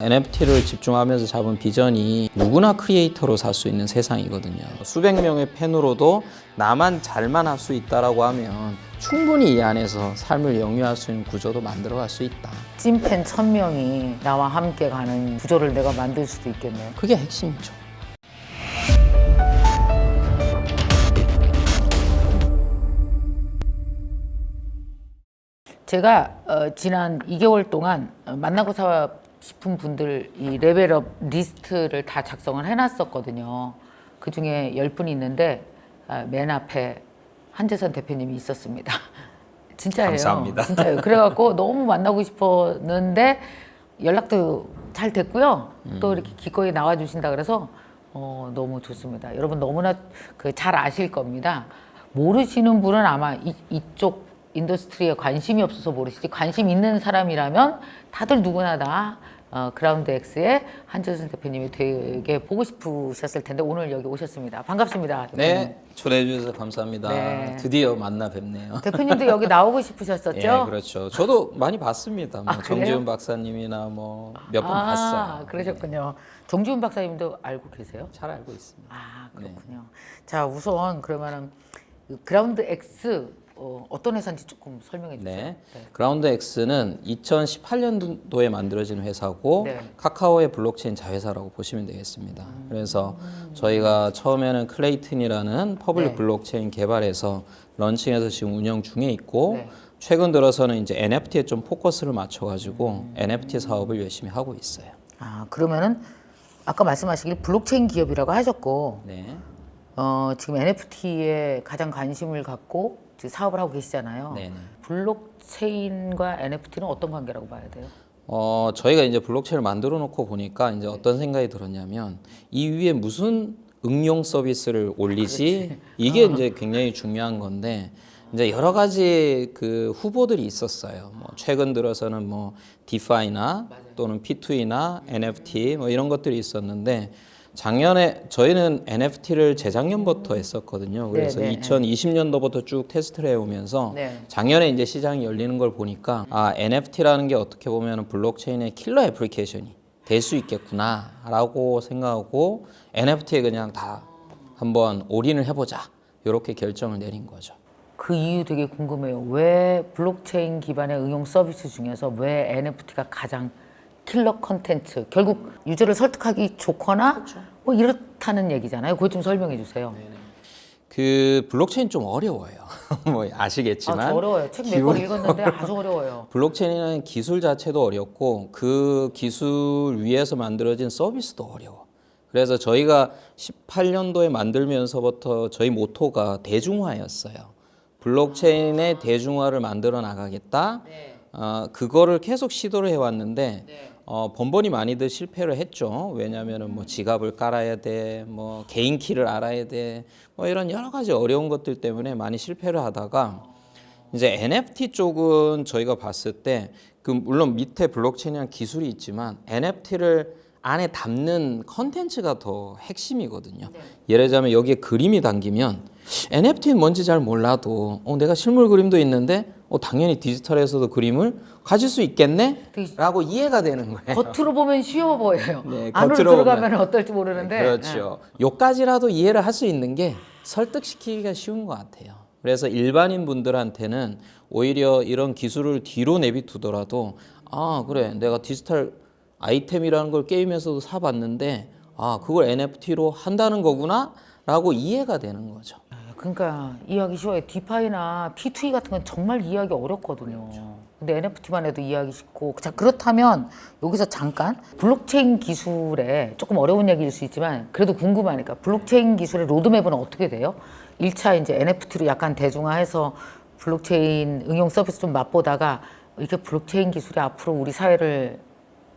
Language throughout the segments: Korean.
NFT를 집중하면서 잡은 비전이 누구나 크리에이터로 살 수 있는 세상이거든요. 수백 명의 팬으로도 나만 잘만 할 수 있다라고 하면 충분히 이 안에서 삶을 영위할 수 있는 구조도 만들어갈 수 있다. 찐팬 1000명이 나와 함께 가는 구조를 내가 만들 수도 있겠네요. 그게 핵심이죠. 제가 지난 2개월 동안 만나고 싶은 분들 이 레벨업 리스트를 다 작성을 해놨었거든요. 그 중에 10분이 있는데 맨 앞에 한재선 대표님이 있었습니다. 진짜예요. 감사합니다. 진짜예요. 그래갖고 너무 만나고 싶었는데 연락도 잘 됐고요. 또 이렇게 기꺼이 나와주신다 그래서 너무 좋습니다. 여러분 너무나 잘 아실 겁니다. 모르시는 분은 아마 이쪽 인더스트리에 관심이 없어서 모르시지, 관심 있는 사람이라면 다들 누구나 다 그라운드 X의 한재선 대표님이 되게 보고 싶으셨을 텐데 오늘 여기 오셨습니다. 반갑습니다. 대표님. 네, 초대해 주셔서 감사합니다. 네. 드디어 만나 뵙네요. 대표님도 여기 나오고 싶으셨었죠? 예, 그렇죠. 저도 많이 봤습니다. 뭐 그래요? 정지훈 박사님이나 뭐 몇 번 봤어요. 그러셨군요. 정지훈 박사님도 알고 계세요? 잘 알고 있습니다. 그렇군요. 자, 우선 그러면은 그라운드 X 어떤 회사인지 조금 설명해 주세요. 네. 그라운드 X는 2018년도에 만들어진 회사고 네. 카카오의 블록체인 자회사라고 보시면 되겠습니다. 그래서 저희가 처음에는 클레이튼이라는 퍼블릭 네. 블록체인 개발해서 런칭해서 지금 운영 중에 있고 네. 최근 들어서는 이제 NFT에 좀 포커스를 맞춰가지고 NFT 사업을 열심히 하고 있어요. 그러면은 아까 말씀하시길 블록체인 기업이라고 하셨고 네. 지금 NFT에 가장 관심을 갖고 지금 사업을 하고 계시잖아요. 네네. 블록체인과 NFT는 어떤 관계라고 봐야 돼요? 저희가 이제 블록체인을 만들어 놓고 보니까 이제 어떤 생각이 들었냐면 이 위에 무슨 응용 서비스를 올리지? 이게 이제 굉장히 중요한 건데 이제 여러 가지 그 후보들이 있었어요. 뭐 최근 들어서는 뭐 디파이나 또는 P2E나 NFT 뭐 이런 것들이 있었는데 작년에 저희는 NFT를 재작년부터 했었거든요. 그래서 네, 네, 2020년도부터 쭉 테스트를 해오면서 네. 작년에 이제 시장이 열리는 걸 보니까 NFT라는 게 어떻게 보면 블록체인의 킬러 애플리케이션이 될 수 있겠구나라고 생각하고 NFT에 그냥 다 한번 올인을 해보자 이렇게 결정을 내린 거죠. 그 이유 되게 궁금해요. 왜 블록체인 기반의 응용 서비스 중에서 왜 NFT가 가장 킬러 컨텐츠, 결국 유저를 설득하기 좋거나 뭐 이렇다는 얘기잖아요. 그거 좀 설명해 주세요. 그 블록체인 좀 어려워요. 뭐 아시겠지만 저 어려워요. 책 몇 권 읽었는데 아주 어려워요. 블록체인이라는 기술 자체도 어렵고 그 기술 위에서 만들어진 서비스도 어려워. 그래서 저희가 18년도에 만들면서부터 저희 모토가 대중화였어요. 블록체인의 대중화를 만들어 나가겠다. 그거를 계속 시도를 해왔는데 번번이 많이들 실패를 했죠. 왜냐하면은 뭐 지갑을 깔아야 돼, 뭐 개인 키를 알아야 돼, 뭐 이런 여러 가지 어려운 것들 때문에 많이 실패를 하다가 이제 NFT 쪽은 저희가 봤을 때 그 물론 밑에 블록체인이라는 기술이 있지만 NFT를 안에 담는 컨텐츠가 더 핵심이거든요. 예를 들자면 여기에 그림이 담기면 NFT는 뭔지 잘 몰라도 내가 실물 그림도 있는데 당연히 디지털에서도 그림을 가질 수 있겠네? 라고 이해가 되는 거예요. 겉으로 보면 쉬워 보여요. 네, 안으로 겉으로 들어가면 어떨지 모르는데. 그렇죠. 요까지라도 이해를 할 수 있는 게 설득시키기가 쉬운 것 같아요. 그래서 일반인 분들한테는 오히려 이런 기술을 뒤로 내비두더라도 그래 내가 디지털 아이템이라는 걸 게임에서도 사봤는데 그걸 NFT로 한다는 거구나 라고 이해가 되는 거죠. 그러니까 이해하기 쉬워요. 디파이나 P2E 같은 건 정말 이해하기 어렵거든요. 근데 NFT만 해도 이해하기 쉽고. 자, 그렇다면 여기서 잠깐 블록체인 기술에 조금 어려운 얘기일 수 있지만 그래도 궁금하니까 블록체인 기술의 로드맵은 어떻게 돼요? 1차 이제 NFT로 약간 대중화해서 블록체인 응용 서비스 좀 맛보다가 이렇게 블록체인 기술이 앞으로 우리 사회를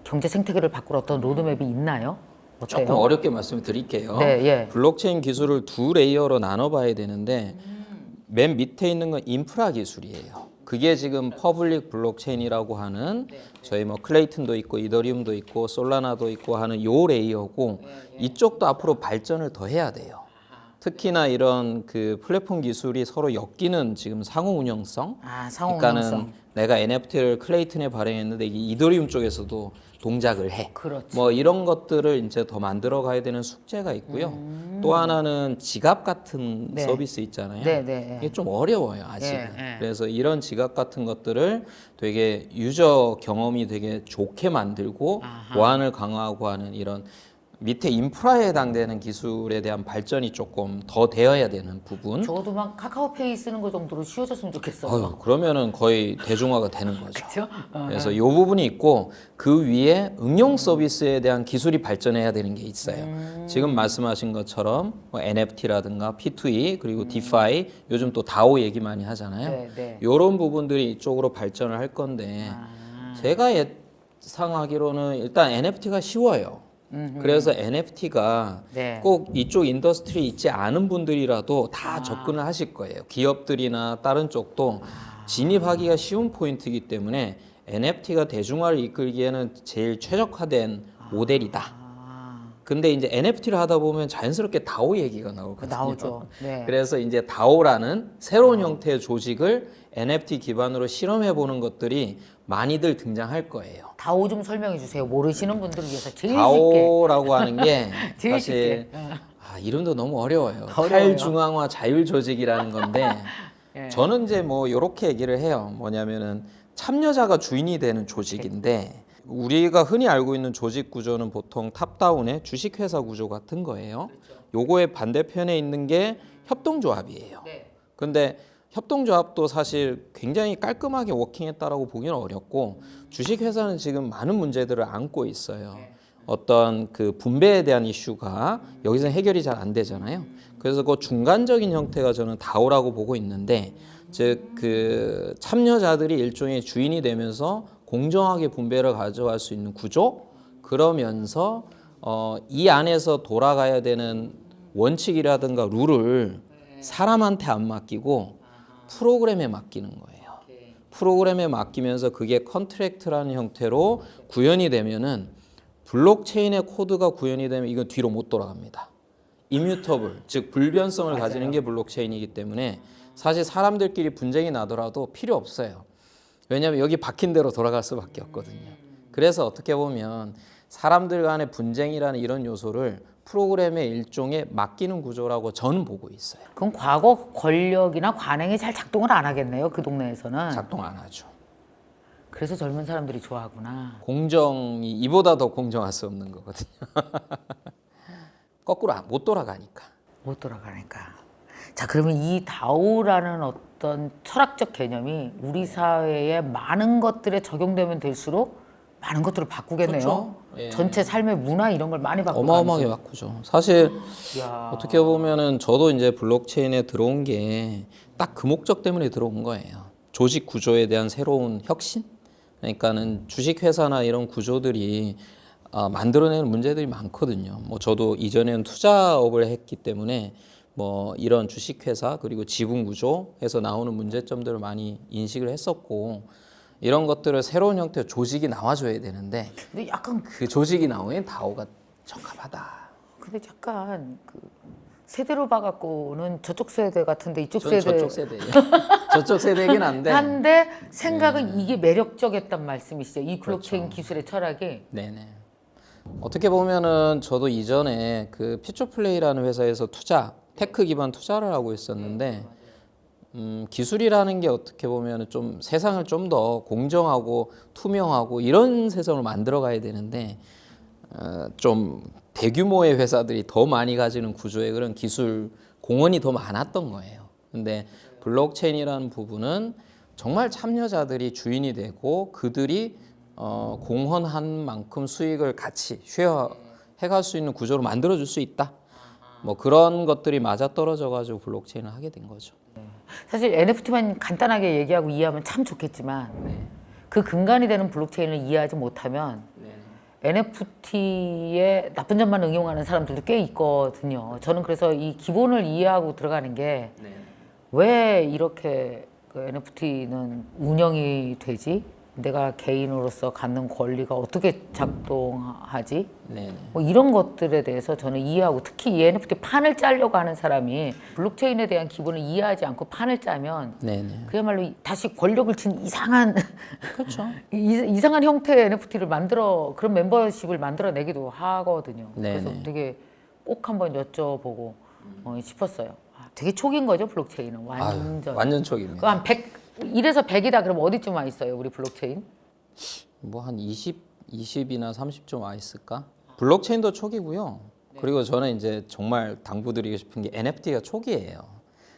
경제 생태계를 바꿀 어떤 로드맵이 있나요? 어때요? 조금 어렵게 말씀을 드릴게요. 네, 예. 블록체인 기술을 두 레이어로 나눠봐야 되는데 맨 밑에 있는 건 인프라 기술이에요. 그게 지금 퍼블릭 블록체인이라고 하는 저희 뭐 클레이튼도 있고 이더리움도 있고 솔라나도 있고 하는 요 레이어고 이쪽도 앞으로 발전을 더 해야 돼요. 특히나 이런 그 플랫폼 기술이 서로 엮이는 지금 상호 운영성. 상호 그러니까는 운영성. 내가 NFT를 클레이튼에 발행했는데 이게 이더리움 쪽에서도 동작을 해. 그렇지. 뭐 이런 것들을 이제 더 만들어 가야 되는 숙제가 있고요. 또 하나는 지갑 같은 네. 서비스 있잖아요. 네. 이게 좀 어려워요, 아직은. 예. 그래서 이런 지갑 같은 것들을 되게 유저 경험이 되게 좋게 만들고 보안을 강화하고 하는 이런 밑에 인프라에 해당되는 기술에 대한 발전이 조금 더 되어야 되는 부분. 적어도 막 카카오페이 쓰는 거 정도로 쉬워졌으면 좋겠어요. 그러면은 거의 대중화가 되는 거죠. 그렇죠? 그래서 이 부분이 있고 그 위에 응용 서비스에 대한 기술이 발전해야 되는 게 있어요. 지금 말씀하신 것처럼 뭐 NFT라든가 P2E 그리고 DeFi 요즘 또 DAO 얘기 많이 하잖아요. 네. 이런 부분들이 이쪽으로 발전을 할 건데 제가 예상하기로는 일단 NFT가 쉬워요. 그래서 NFT가 네. 꼭 이쪽 인더스트리에 있지 않은 분들이라도 다 접근을 하실 거예요. 기업들이나 다른 쪽도 진입하기가 쉬운 포인트이기 때문에 NFT가 대중화를 이끌기에는 제일 최적화된 모델이다. 근데 이제 NFT를 하다 보면 자연스럽게 DAO 얘기가 나오거든요. 나오죠. 네. 그래서 이제 DAO라는 새로운 형태의 조직을 NFT 기반으로 실험해 보는 것들이 많이들 등장할 거예요. 다오 좀 설명해 주세요. 모르시는 분들을 위해서 제일 쉽게. DAO라고 하는 게 제일 사실 쉽게. 이름도 너무 어려워요. 어려워요. 탈중앙화 자율 조직이라는 건데 예. 저는 이제 뭐 이렇게 얘기를 해요. 뭐냐면은 참여자가 주인이 되는 조직인데 우리가 흔히 알고 있는 조직 구조는 보통 탑다운의 주식회사 구조 같은 거예요. 요거의 반대편에 있는 게 협동조합이에요. 네. 근데 협동조합도 사실 굉장히 깔끔하게 워킹했다라고 보기는 어렵고 주식회사는 지금 많은 문제들을 안고 있어요. 어떤 그 분배에 대한 이슈가 여기서 해결이 잘 안 되잖아요. 그래서 그 중간적인 형태가 저는 DAO라고 보고 있는데 즉 그 참여자들이 일종의 주인이 되면서 공정하게 분배를 가져갈 수 있는 구조 그러면서 이 안에서 돌아가야 되는 원칙이라든가 룰을 사람한테 안 맡기고 프로그램에 맡기는 거예요. 프로그램에 맡기면서 그게 컨트랙트라는 형태로 구현이 되면은 블록체인의 코드가 구현이 되면 이건 뒤로 못 돌아갑니다. 이뮤터블, 즉 불변성을 가지는 게 블록체인이기 때문에 사실 사람들끼리 분쟁이 나더라도 필요 없어요. 왜냐하면 여기 박힌 대로 돌아갈 수밖에 없거든요. 그래서 어떻게 보면 사람들 간의 분쟁이라는 이런 요소를 프로그램의 일종의 맡기는 구조라고 저는 보고 있어요. 그럼 과거 권력이나 관행이 잘 작동을 안 하겠네요. 그 동네에서는. 작동 안 하죠. 그래서 젊은 사람들이 좋아하구나. 공정이 이보다 더 공정할 수 없는 거거든요. 거꾸로 못 돌아가니까. 못 돌아가니까. 자, 그러면 이 다오라는 어떤 철학적 개념이 우리 사회에 많은 것들에 적용되면 될수록 많은 것들을 바꾸겠네요. 그렇죠. 예. 전체 삶의 문화 이런 걸 많이 바꾸고. 어마어마하게 바꾸죠. 사실 이야. 어떻게 보면은 저도 이제 블록체인에 들어온 게 딱 그 목적 때문에 들어온 거예요. 조직 구조에 대한 새로운 혁신? 그러니까는 주식회사나 이런 구조들이 만들어내는 문제들이 많거든요. 뭐 저도 이전에는 투자업을 했기 때문에 뭐 이런 주식회사 그리고 지분 구조에서 나오는 문제점들을 많이 인식을 했었고 이런 것들을 새로운 형태의 조직이 나와줘야 되는데 근데 약간 그 조직이 나오면 다오가 적합하다. 근데 약간 그 세대로 봐갖고는 저쪽 세대 같은데 이쪽 저는 세대 저쪽 세대예요. 저쪽 세대긴 한데. 한데 생각은 이게 매력적이었단 말씀이시죠. 이 블록체인 그렇죠. 기술의 철학이. 네네. 어떻게 보면은 저도 이전에 그 퓨처플레이라는 회사에서 테크 기반 투자를 하고 있었는데 기술이라는 게 어떻게 보면은 좀 세상을 좀 더 공정하고 투명하고 이런 세상을 만들어 가야 되는데 좀 대규모의 회사들이 더 많이 가지는 구조의 그런 기술 공헌이 더 많았던 거예요. 근데 블록체인이라는 부분은 정말 참여자들이 주인이 되고 그들이 공헌한 만큼 수익을 같이 쉐어해갈 수 있는 구조로 만들어줄 수 있다. 뭐 그런 것들이 맞아떨어져 가지고 블록체인을 하게 된 거죠. 사실 NFT만 간단하게 얘기하고 이해하면 참 좋겠지만 그 근간이 되는 블록체인을 이해하지 못하면 NFT의 나쁜 점만 응용하는 사람들도 꽤 있거든요. 저는 그래서 이 기본을 이해하고 들어가는 게 왜 이렇게 그 NFT는 운영이 되지? 내가 개인으로서 갖는 권리가 어떻게 작동하지? 네네. 뭐 이런 것들에 대해서 저는 이해하고 특히 이 NFT 판을 짜려고 하는 사람이 블록체인에 대한 기본을 이해하지 않고 판을 짜면 네네. 그야말로 다시 권력을 쥔 이상한 그렇죠. 이상한 형태의 NFT를 만들어 그런 멤버십을 만들어내기도 하거든요. 네네. 그래서 되게 꼭 한번 여쭤보고 싶었어요. 아, 되게 초기인 거죠 블록체인은 완전. 아유, 완전 촉입니다. 그한 100, 1에서 100이다 그럼 어디쯤 와 있어요 우리 블록체인? 뭐 한 20이나 30좀 와 있을까? 블록체인도 초기고요. 그리고 저는 이제 정말 당부드리고 싶은 게 NFT가 초기예요.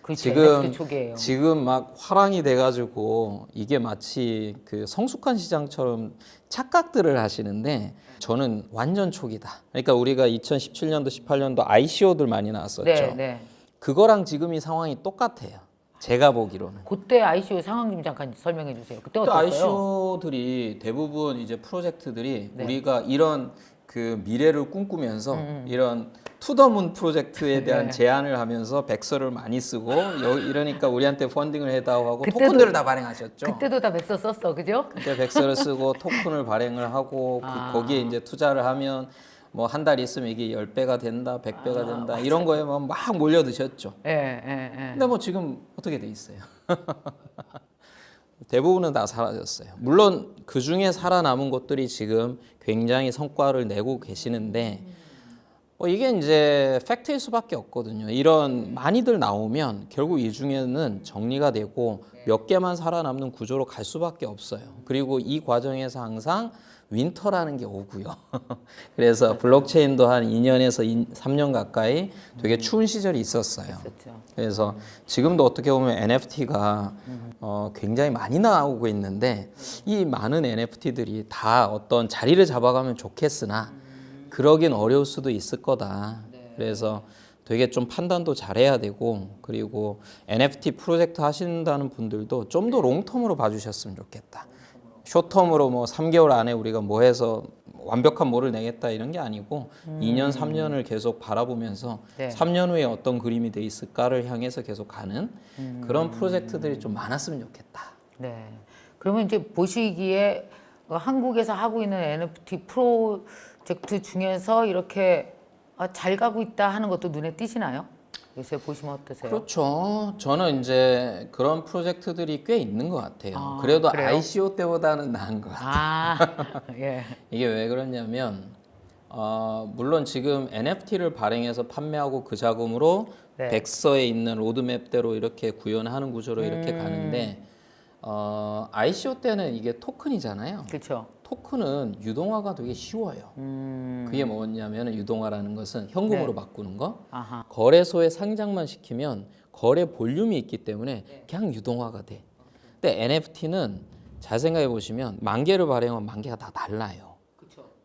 그렇죠. NFT 초기예요. 지금 막 화랑이 돼가지고 이게 마치 그 성숙한 시장처럼 착각들을 하시는데 저는 완전 초기다. 그러니까 우리가 2017년도, 18년도 ICO들 많이 나왔었죠. 네, 네. 그거랑 지금 이 상황이 똑같아요. 제가 보기로는. 그때 ICO 상황 좀 잠깐 설명해 주세요. 그때 그때 어땠어요? ICO들이 대부분 이제 프로젝트들이 네. 우리가 이런 그 미래를 꿈꾸면서 이런 투더문 프로젝트에 대한 네. 제안을 하면서 백서를 많이 쓰고 이러니까 우리한테 펀딩을 해달라고 하고 그때도- 토큰들을 다 발행하셨죠. 그때도 다 백서 썼어, 그죠? 그때 백서를 쓰고 토큰을 발행을 하고 거기에 이제 투자를 하면 뭐 한 달 있으면 이게 10배가 된다, 100배가 된다 이런 거에 막 몰려드셨죠. 예, 예, 예. 근데 뭐 지금 어떻게 돼 있어요? 대부분은 다 사라졌어요. 물론 그 중에 살아남은 것들이 지금 굉장히 성과를 내고 계시는데 이게 이제 팩트일 수밖에 없거든요. 이런 많이들 나오면 결국 이 중에는 정리가 되고 몇 개만 살아남는 구조로 갈 수밖에 없어요. 그리고 이 과정에서 항상 윈터라는 게 오고요. 그래서 블록체인도 한 2년에서 3년 가까이 되게 추운 시절이 있었어요. 있었죠. 그래서 지금도 어떻게 보면 NFT가 굉장히 많이 나오고 있는데 이 많은 NFT들이 다 어떤 자리를 잡아가면 좋겠으나 그러긴 어려울 수도 있을 거다. 그래서 되게 좀 판단도 잘해야 되고 그리고 NFT 프로젝트 하신다는 분들도 좀 더 롱텀으로 봐주셨으면 좋겠다. 숏텀으로 뭐 3개월 안에 우리가 뭐 해서 완벽한 뭐를 내겠다 이런 게 아니고 2년, 3년을 계속 바라보면서 네. 3년 후에 어떤 그림이 돼 있을까를 향해서 계속 가는 그런 프로젝트들이 좀 많았으면 좋겠다. 네. 그러면 이제 보시기에 한국에서 하고 있는 NFT 프로젝트 중에서 이렇게 잘 가고 있다 하는 것도 눈에 띄시나요? 요새 보시면 어떠세요? 그렇죠. 저는 이제 그런 프로젝트들이 꽤 있는 것 같아요. 아, 그래도 그래요? ICO 때보다는 나은 것 같아요. 아, 예. 이게 왜 그러냐면 물론 지금 NFT를 발행해서 판매하고 그 자금으로 네. 백서에 있는 로드맵대로 이렇게 구현하는 구조로 이렇게 가는데 ICO 때는 이게 토큰이잖아요. 그렇죠. 토큰은 유동화가 되게 쉬워요. 그게 뭐냐면 유동화라는 것은 현금으로 네. 바꾸는 거. 아하. 거래소에 상장만 시키면 거래 볼륨이 있기 때문에 그냥 유동화가 돼. 근데 NFT는 잘 생각해 보시면 10,000개를 발행하면 10,000개가 다 달라요.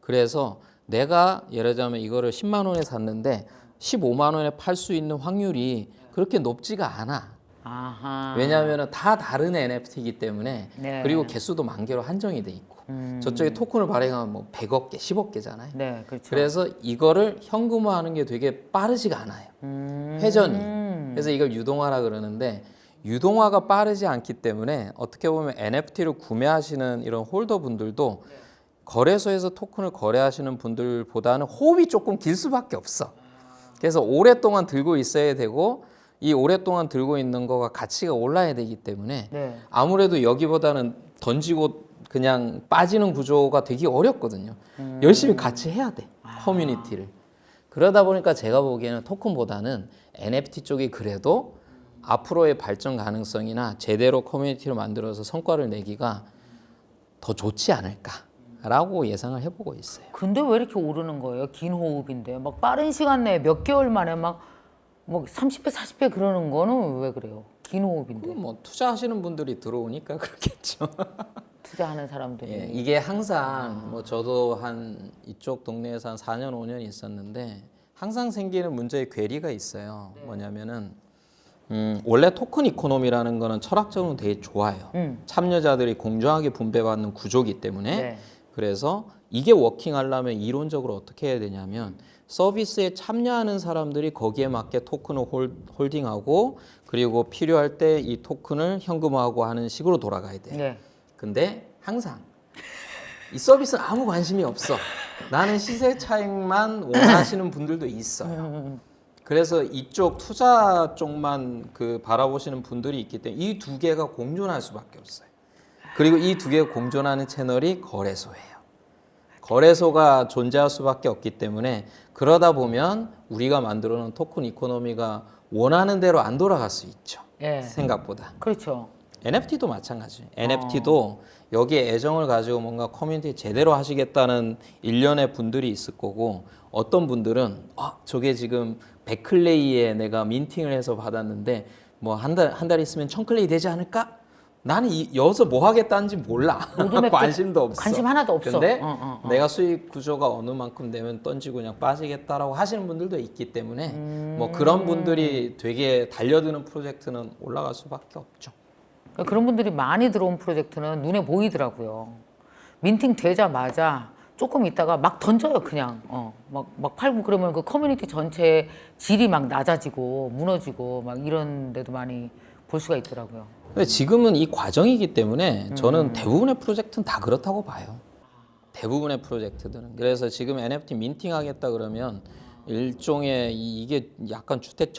그래서 내가 예를 들자면 이거를 10만 원에 샀는데 15만 원에 팔 수 있는 확률이 그렇게 높지가 않아. 아하. 왜냐하면 다 다른 NFT이기 때문에 네. 그리고 개수도 10,000개로 한정이 돼 있고 저쪽에 토큰을 발행하면 뭐 100억 개, 10억 개잖아요. 네, 그렇죠. 그래서 이거를 현금화하는 게 되게 빠르지가 않아요. 회전이. 그래서 이걸 유동화라 그러는데 유동화가 빠르지 않기 때문에 어떻게 보면 NFT를 구매하시는 이런 홀더분들도 거래소에서 토큰을 거래하시는 분들보다는 호흡이 조금 길 수밖에 없어. 그래서 오랫동안 들고 있어야 되고 이 오랫동안 들고 있는 거가 가치가 올라야 되기 때문에 네. 아무래도 여기보다는 던지고 그냥 빠지는 구조가 되게 어렵거든요. 열심히 같이 해야 돼. 커뮤니티를. 그러다 보니까 제가 보기에는 토큰보다는 NFT 쪽이 그래도 앞으로의 발전 가능성이나 제대로 커뮤니티를 만들어서 성과를 내기가 더 좋지 않을까라고 예상을 해보고 있어요. 근데 왜 이렇게 오르는 거예요? 긴 호흡인데 막 빠른 시간 내에 몇 개월 만에 막 30배, 40배 그러는 거는 왜 그래요? 긴 호흡인데 그건 뭐 투자하시는 분들이 들어오니까 그렇겠죠. 투자하는 사람들이. 예, 이게 항상 뭐 저도 한 이쪽 동네에서 한 4년, 5년 있었는데 항상 생기는 문제의 괴리가 있어요. 뭐냐면은 원래 토큰 이코노미라는 거는 철학적으로 되게 좋아요. 참여자들이 공정하게 분배받는 구조기 때문에 네. 그래서 이게 워킹하려면 이론적으로 어떻게 해야 되냐면 서비스에 참여하는 사람들이 거기에 맞게 토큰을 홀딩하고 그리고 필요할 때 이 토큰을 현금화하고 하는 식으로 돌아가야 돼요. 네. 근데 항상 이 서비스는 아무 관심이 없어. 나는 시세 차익만 원하시는 분들도 있어요. 그래서 이쪽 투자 쪽만 그 바라보시는 분들이 있기 때문에 이 두 개가 공존할 수밖에 없어요. 그리고 이 두 개가 공존하는 채널이 거래소예요. 거래소가 존재할 수밖에 없기 때문에 그러다 보면 우리가 만들어 놓은 토큰 이코노미가 원하는 대로 안 돌아갈 수 있죠. 예. 생각보다. 그렇죠. NFT도 마찬가지예요. NFT도 여기에 애정을 가지고 뭔가 커뮤니티 제대로 하시겠다는 일련의 분들이 있을 거고 어떤 분들은 저게 지금 100클레이에 내가 민팅을 해서 받았는데 뭐 한 달 있으면 1000클레이 되지 않을까? 나는 여기서 뭐 하겠다는지 몰라. 관심도 없어. 관심 하나도 없어. 근데 내가 수익 구조가 어느 만큼 되면 던지고 그냥 빠지겠다라고 하시는 분들도 있기 때문에 뭐 그런 분들이 되게 달려드는 프로젝트는 올라갈 수밖에 없죠. 그러니까 그런 분들이 많이 들어온 프로젝트는 눈에 보이더라고요. 민팅 되자마자 조금 있다가 막 던져요, 그냥. 막 팔고 그러면 그 커뮤니티 전체의 질이 막 낮아지고 무너지고 막 이런 데도 많이 볼 수가 있더라고요. 근데 지금은 이 과정이기 때문에 저는 대부분의 프로젝트는 다 그렇다고 봐요. 대부분의 프로젝트들은. 그래서 지금 NFT 민팅하겠다 그러면 일종의 이게 약간 주택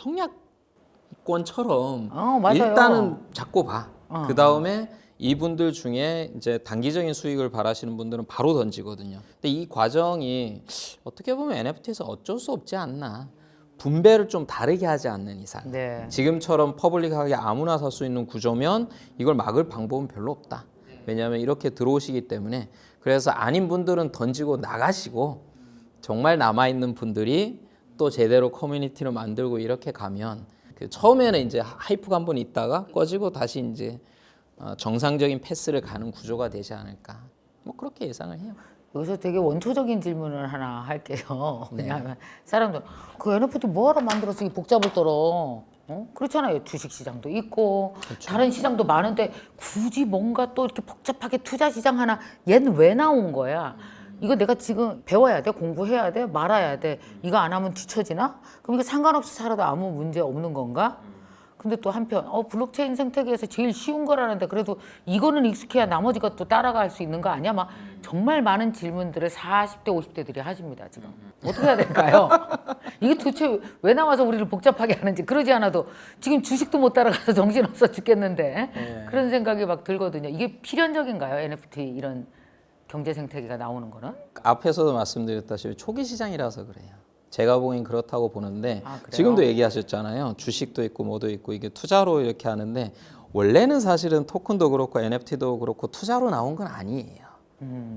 청약권처럼 맞아요. 일단은 잡고 봐. 그 다음에 이분들 중에 이제 단기적인 수익을 바라시는 분들은 바로 던지거든요. 근데 이 과정이 어떻게 보면 NFT에서 어쩔 수 없지 않나. 분배를 좀 다르게 하지 않는 이상. 네. 지금처럼 퍼블릭하게 아무나 살 수 있는 구조면 이걸 막을 방법은 별로 없다. 왜냐하면 이렇게 들어오시기 때문에. 그래서 아닌 분들은 던지고 나가시고 정말 남아있는 분들이 또 제대로 커뮤니티를 만들고 이렇게 가면 그 처음에는 이제 하이프가 한번 있다가 꺼지고 다시 이제 정상적인 패스를 가는 구조가 되지 않을까. 뭐 그렇게 예상을 해요. 여기서 되게 원초적인 질문을 하나 할게요. 왜냐하면 사람들 그 NFT 뭐하러 만들어서 이 복잡을 떨어? 그렇잖아요. 주식 시장도 있고 다른 시장도 많은데 굳이 뭔가 또 이렇게 복잡하게 투자 시장 하나 얘는 왜 나온 거야? 이거 내가 지금 배워야 돼? 공부해야 돼? 말아야 돼? 이거 안 하면 뒤처지나? 그럼 이게 상관없이 살아도 아무 문제 없는 건가? 근데 또 한편 블록체인 생태계에서 제일 쉬운 거라는데 그래도 이거는 익숙해야 나머지 것도 따라갈 수 있는 거 아니야? 막 정말 많은 질문들을 40대 50대들이 하십니다 지금. 어떻게 해야 될까요? 이게 도대체 왜 나와서 우리를 복잡하게 하는지. 그러지 않아도 지금 주식도 못 따라가서 정신없어 죽겠는데 그런 생각이 막 들거든요. 이게 필연적인가요? NFT 이런 경제 생태계가 나오는 거는? 앞에서도 말씀드렸다시피 초기 시장이라서 그래요. 제가 보기엔 그렇다고 보는데 그래요? 지금도 얘기하셨잖아요. 주식도 있고 뭐도 있고 이게 투자로 이렇게 하는데 원래는 사실은 토큰도 그렇고 NFT도 그렇고 투자로 나온 건 아니에요.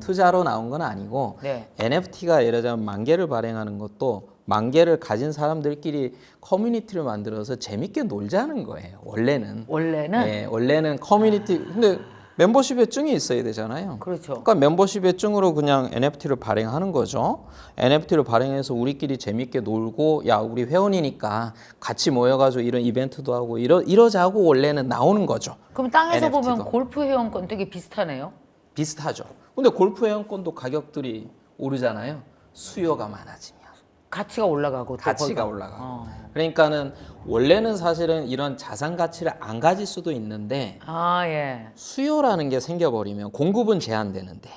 투자로 나온 건 아니고 네. NFT가 예를 들자면 10,000개를 발행하는 것도 10,000개를 가진 사람들끼리 커뮤니티를 만들어서 재밌게 놀자는 거예요. 원래는. 네, 원래는 커뮤니티 근데 멤버십 회증이 있어야 되잖아요. 그렇죠. 그러니까 멤버십 회증으로 그냥 NFT를 발행하는 거죠. NFT를 발행해서 우리끼리 재밌게 놀고 야 우리 회원이니까 같이 모여가지고 이런 이벤트도 하고 이러자고 원래는 나오는 거죠. 그럼 땅에서 NFT 도. 보면 골프 회원권 되게 비슷하네요. 비슷하죠. 근데 골프 회원권도 가격들이 오르잖아요. 수요가 많아지면. 가치가 올라가고 또 가치가 거기가. 올라가고. 그러니까는 원래는 사실은 이런 자산 가치를 안 가질 수도 있는데 예. 수요라는 게 생겨버리면 공급은 제한되는데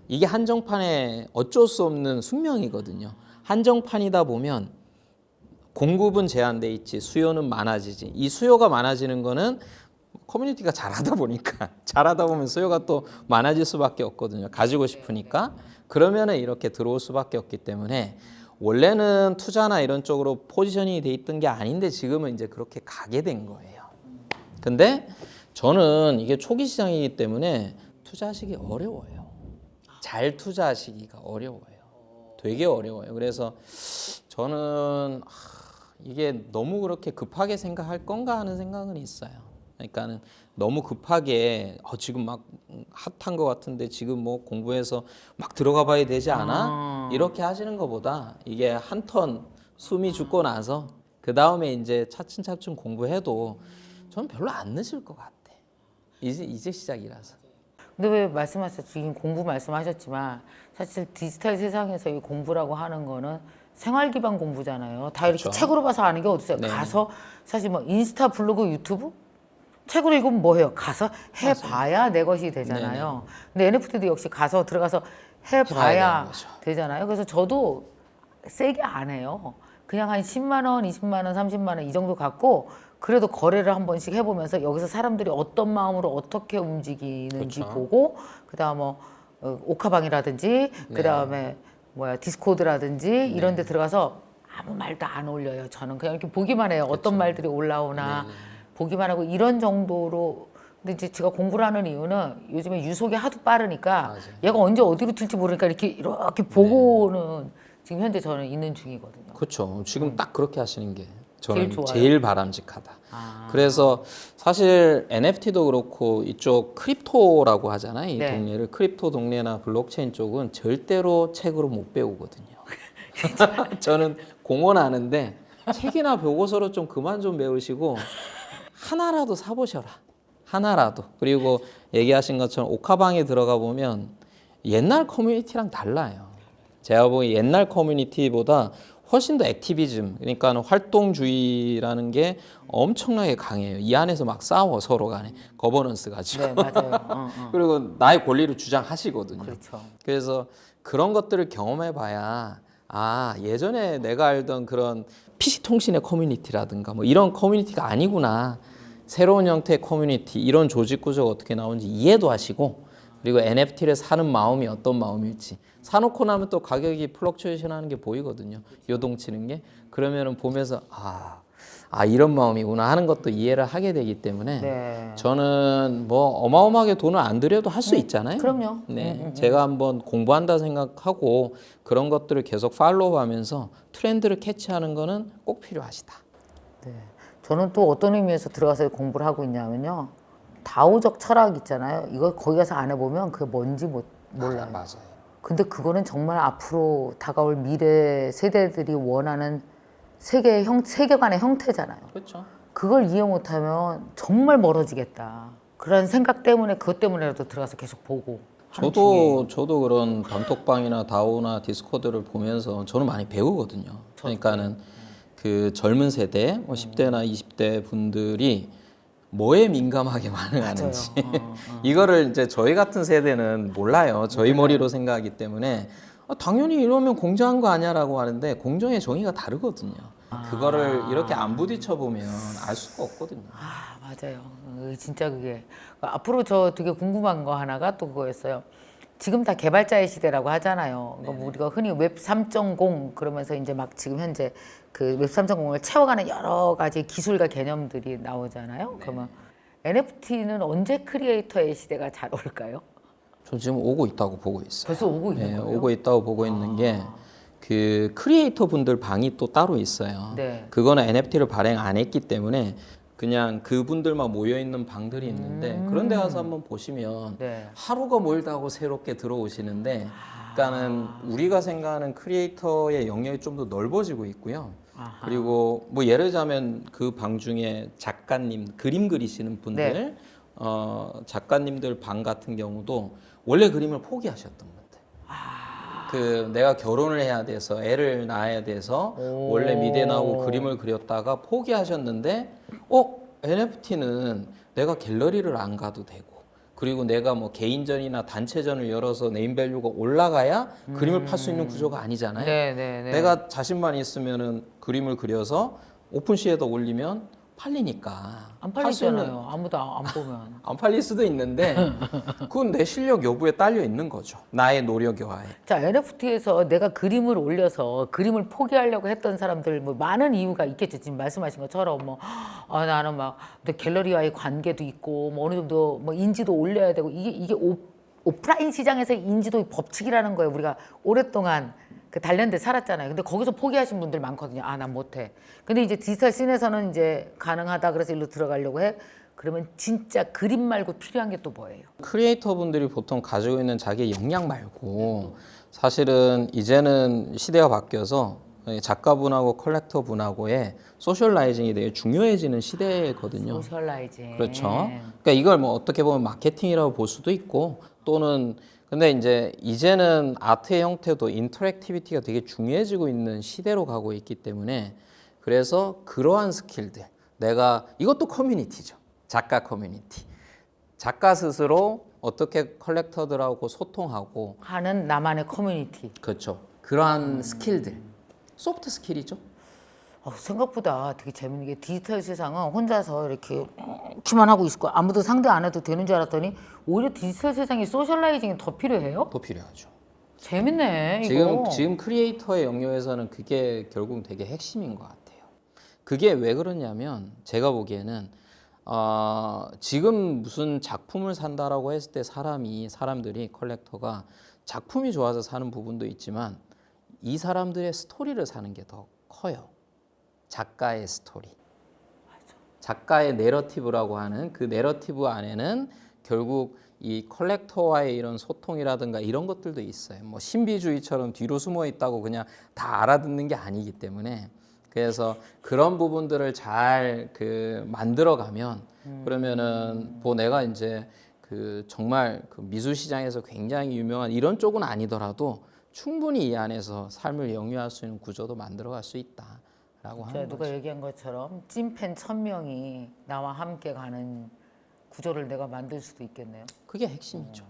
이게 한정판에 어쩔 수 없는 숙명이거든요. 한정판이다 보면 공급은 제한돼 있지 수요는 많아지지. 이 수요가 많아지는 거는 커뮤니티가 잘하다 보니까 잘하다 보면 수요가 또 많아질 수밖에 없거든요. 가지고 싶으니까. 그러면은 이렇게 들어올 수밖에 없기 때문에 원래는 투자나 이런 쪽으로 포지셔닝이 돼 있던 게 아닌데 지금은 이제 그렇게 가게 된 거예요. 근데 저는 이게 초기 시장이기 때문에 투자하시기 어려워요. 잘 투자하시기가 어려워요. 되게 어려워요. 그래서 저는 이게 너무 그렇게 급하게 생각할 건가 하는 생각은 있어요. 그러니까는 너무 급하게 지금 막 핫한 것 같은데 지금 뭐 공부해서 막 들어가 봐야 되지 않아? 이렇게 하시는 것보다 이게 한 턴 숨이 죽고 나서 그 다음에 이제 차츰차츰 공부해도 저는 별로 안 늦을 것 같아. 이제 시작이라서. 근데 왜 말씀하셨죠? 지금 공부 말씀하셨지만 사실 디지털 세상에서 이 공부라고 하는 거는 생활 기반 공부잖아요. 다 이렇게 그렇죠. 책으로 봐서 아는 게 어딨어요. 네. 가서 사실 뭐 인스타, 블로그, 유튜브 책을 읽으면 뭐해요? 가서 해봐야 내 것이 되잖아요. 근데 NFT도 역시 가서 들어가서 해봐야 해봐야 되는 거죠. 되잖아요. 그래서 저도 세게 안 해요. 그냥 한 10만 원, 20만 원, 30만 원 이 정도 갖고 그래도 거래를 한 번씩 해보면서 여기서 사람들이 어떤 마음으로 어떻게 움직이는지 그렇죠. 보고 그다음 뭐 오카방이라든지 그다음에 뭐야 디스코드라든지 이런 데 들어가서 아무 말도 안 올려요. 저는 그냥 이렇게 보기만 해요. 어떤 말들이 올라오나 보기만 하고 이런 정도로. 근데 이제 제가 공부를 하는 이유는 요즘에 유속이 하도 빠르니까 맞아요. 얘가 언제 어디로 튈지 모르니까 이렇게 보고는 지금 현재 저는 있는 중이거든요. 그렇죠. 지금 딱 그렇게 하시는 게 저는 제일 좋아요. 제일 바람직하다. 그래서 사실 NFT도 그렇고 이쪽 크립토라고 하잖아요. 이 네. 동네를 크립토 동네나 블록체인 쪽은 절대로 책으로 못 배우거든요. 저는 공언하는데 책이나 보고서로 좀 그만 좀 배우시고 하나라도 사보셔라. 하나라도. 그리고 얘기하신 것처럼 오카방에 들어가 보면 옛날 커뮤니티랑 달라요. 제가 보기 옛날 커뮤니티보다 훨씬 더 액티비즘, 그러니까 활동주의라는 게 엄청나게 강해요. 이 안에서 막 싸워 서로 간에 거버넌스 가지고. 네, 맞아요. 그리고 나의 권리를 주장하시거든요. 그렇죠. 그래서 그런 것들을 경험해봐야 아 예전에 내가 알던 그런 PC 통신의 커뮤니티라든가 뭐 이런 커뮤니티가 아니구나. 새로운 형태의 커뮤니티 이런 조직 구조가 어떻게 나오는지 이해도 하시고 그리고 NFT를 사는 마음이 어떤 마음일지 사놓고 나면 또 가격이 플럭츄에이션 하는 게 보이거든요. 요동치는 게. 그러면은 보면서 이런 마음이구나 하는 것도 이해를 하게 되기 때문에 네. 저는 뭐 어마어마하게 돈을 안 들여도 할 수 있잖아요. 그럼요. 네. 제가 한번 공부한다 생각하고 그런 것들을 계속 팔로우하면서 트렌드를 캐치하는 거는 꼭 필요하시다. 네. 저는 또 어떤 의미에서 들어가서 공부를 하고 있냐면요. 다오적 철학 있잖아요. 이거 거기 가서 안 해보면 그게 뭔지 몰라요. 맞아요. 근데 그거는 정말 앞으로 다가올 미래 세대들이 원하는 세계관의 형태잖아요. 그렇죠. 그걸 이해 못하면 정말 멀어지겠다. 그런 생각 때문에 그것 때문에라도 들어가서 계속 보고. 하는 중이에요. 저도 그런 단톡방이나 다오나 디스코드를 보면서 저는 많이 배우거든요. 그러니까는 그 젊은 세대, 뭐 10대나 20대 분들이 뭐에 민감하게 반응하는지 이거를 이제 저희 같은 세대는 몰라요. 저희 머리로 생각하기 때문에 당연히 이러면 공정한 거 아니야라고 하는데 공정의 정의가 다르거든요. 그거를 이렇게 안 부딪혀 보면 알 수가 없거든요. 맞아요. 진짜 그게. 앞으로 저 되게 궁금한 거 하나가 또 그거였어요. 지금 다 개발자의 시대라고 하잖아요. 그러니까 우리가 흔히 웹 3.0 그러면서 이제 막 지금 현재 그 웹 3.0을 채워가는 여러 가지 기술과 개념들이 나오잖아요. 그러면 NFT는 언제 크리에이터의 시대가 잘 올까요? 저 지금 오고 있다고 보고 있어요. 벌써 오고 있는 거예요? 오고 있다고 보고 있는 게 그 크리에이터 분들 방이 또 따로 있어요. 네. 그거는 NFT를 발행 안 했기 때문에 그냥 그분들만 모여 있는 방들이 있는데 그런 데 가서 한번 보시면 네. 하루가 멀다 하고 새롭게 들어오시는데 그러니까는 우리가 생각하는 크리에이터의 영역이 좀 더 넓어지고 있고요. 그리고 뭐 예를 들자면 그 방 중에 작가님 그림 그리시는 분들 네. 작가님들 방 같은 경우도 원래 그림을 포기하셨던 분들. 그 내가 결혼을 해야 돼서 애를 낳아야 돼서 원래 미대 나오고 그림을 그렸다가 포기하셨는데 NFT는 내가 갤러리를 안 가도 되고 그리고 내가 뭐 개인전이나 단체전을 열어서 네임밸류가 올라가야 그림을 팔 수 있는 구조가 아니잖아요. 네. 내가 자신만 있으면은 그림을 그려서 오픈시에다 올리면 팔리니까 안 팔 수 있는- 팔리잖아요. 아무도 안 보면. 안 팔릴 수도 있는데 그건 내 실력 여부에 딸려 있는 거죠. 나의 노력 여하에. 자, NFT에서 내가 그림을 올려서 그림을 포기하려고 했던 사람들 뭐 많은 이유가 있겠죠. 지금 말씀하신 것처럼 뭐 나는 막 내 갤러리와의 관계도 있고 뭐 어느 정도 뭐 인지도 올려야 되고 이게 오프라인 시장에서의 인지도의 법칙이라는 거예요. 우리가 오랫동안 그 단련돼 살았잖아요. 근데 거기서 포기하신 분들 많거든요. 난 못해. 근데 이제 디지털 씬에서는 이제 가능하다 그래서 일로 들어가려고 해. 그러면 진짜 그림 말고 필요한 게 또 뭐예요? 크리에이터 분들이 보통 가지고 있는 자기의 역량 말고 사실은 이제는 시대가 바뀌어서 작가분하고 컬렉터분하고의 소셜라이징이 되게 중요해지는 시대거든요. 소셜라이징. 그렇죠. 그러니까 이걸 뭐 어떻게 보면 마케팅이라고 볼 수도 있고 또는 근데 이제는 아트의 형태도 인터랙티비티가 되게 중요해지고 있는 시대로 가고 있기 때문에 그래서 그러한 스킬들 내가 이것도 커뮤니티죠. 작가 커뮤니티. 작가 스스로 어떻게 컬렉터들하고 소통하고 하는 나만의 커뮤니티. 그렇죠. 그러한 스킬들. 소프트 스킬이죠. 생각보다 되게 재밌는 게 디지털 세상은 혼자서 이렇게만 하고 있을 거야. 아무도 상대 안 해도 되는 줄 알았더니 오히려 디지털 세상이 소셜라이징이 더 필요해요? 더 필요하죠. 재밌네 이거. 지금 크리에이터의 영역에서는 그게 결국 되게 핵심인 것 같아요. 그게 왜 그러냐면 제가 보기에는 지금 무슨 작품을 산다라고 했을 때 사람들이 컬렉터가 작품이 좋아서 사는 부분도 있지만 이 사람들의 스토리를 사는 게 더 커요. 작가의 스토리. 작가의 내러티브라고 하는 그 내러티브 안에는 결국 이 컬렉터와의 이런 소통이라든가 이런 것들도 있어요. 뭐 신비주의처럼 뒤로 숨어 있다고 그냥 다 알아듣는 게 아니기 때문에 그래서 그런 부분들을 잘 만들어 가면 그러면은 뭐 내가 이제 정말 미술 시장에서 굉장히 유명한 이런 쪽은 아니더라도 충분히 이 안에서 삶을 영위할 수 있는 구조도 만들어 갈 수 있다라고 하는 누가 거죠. 얘기한 것처럼 찐팬 1000명이 나와 함께 가는 구조를 내가 만들 수도 있겠네요. 그게 핵심이죠.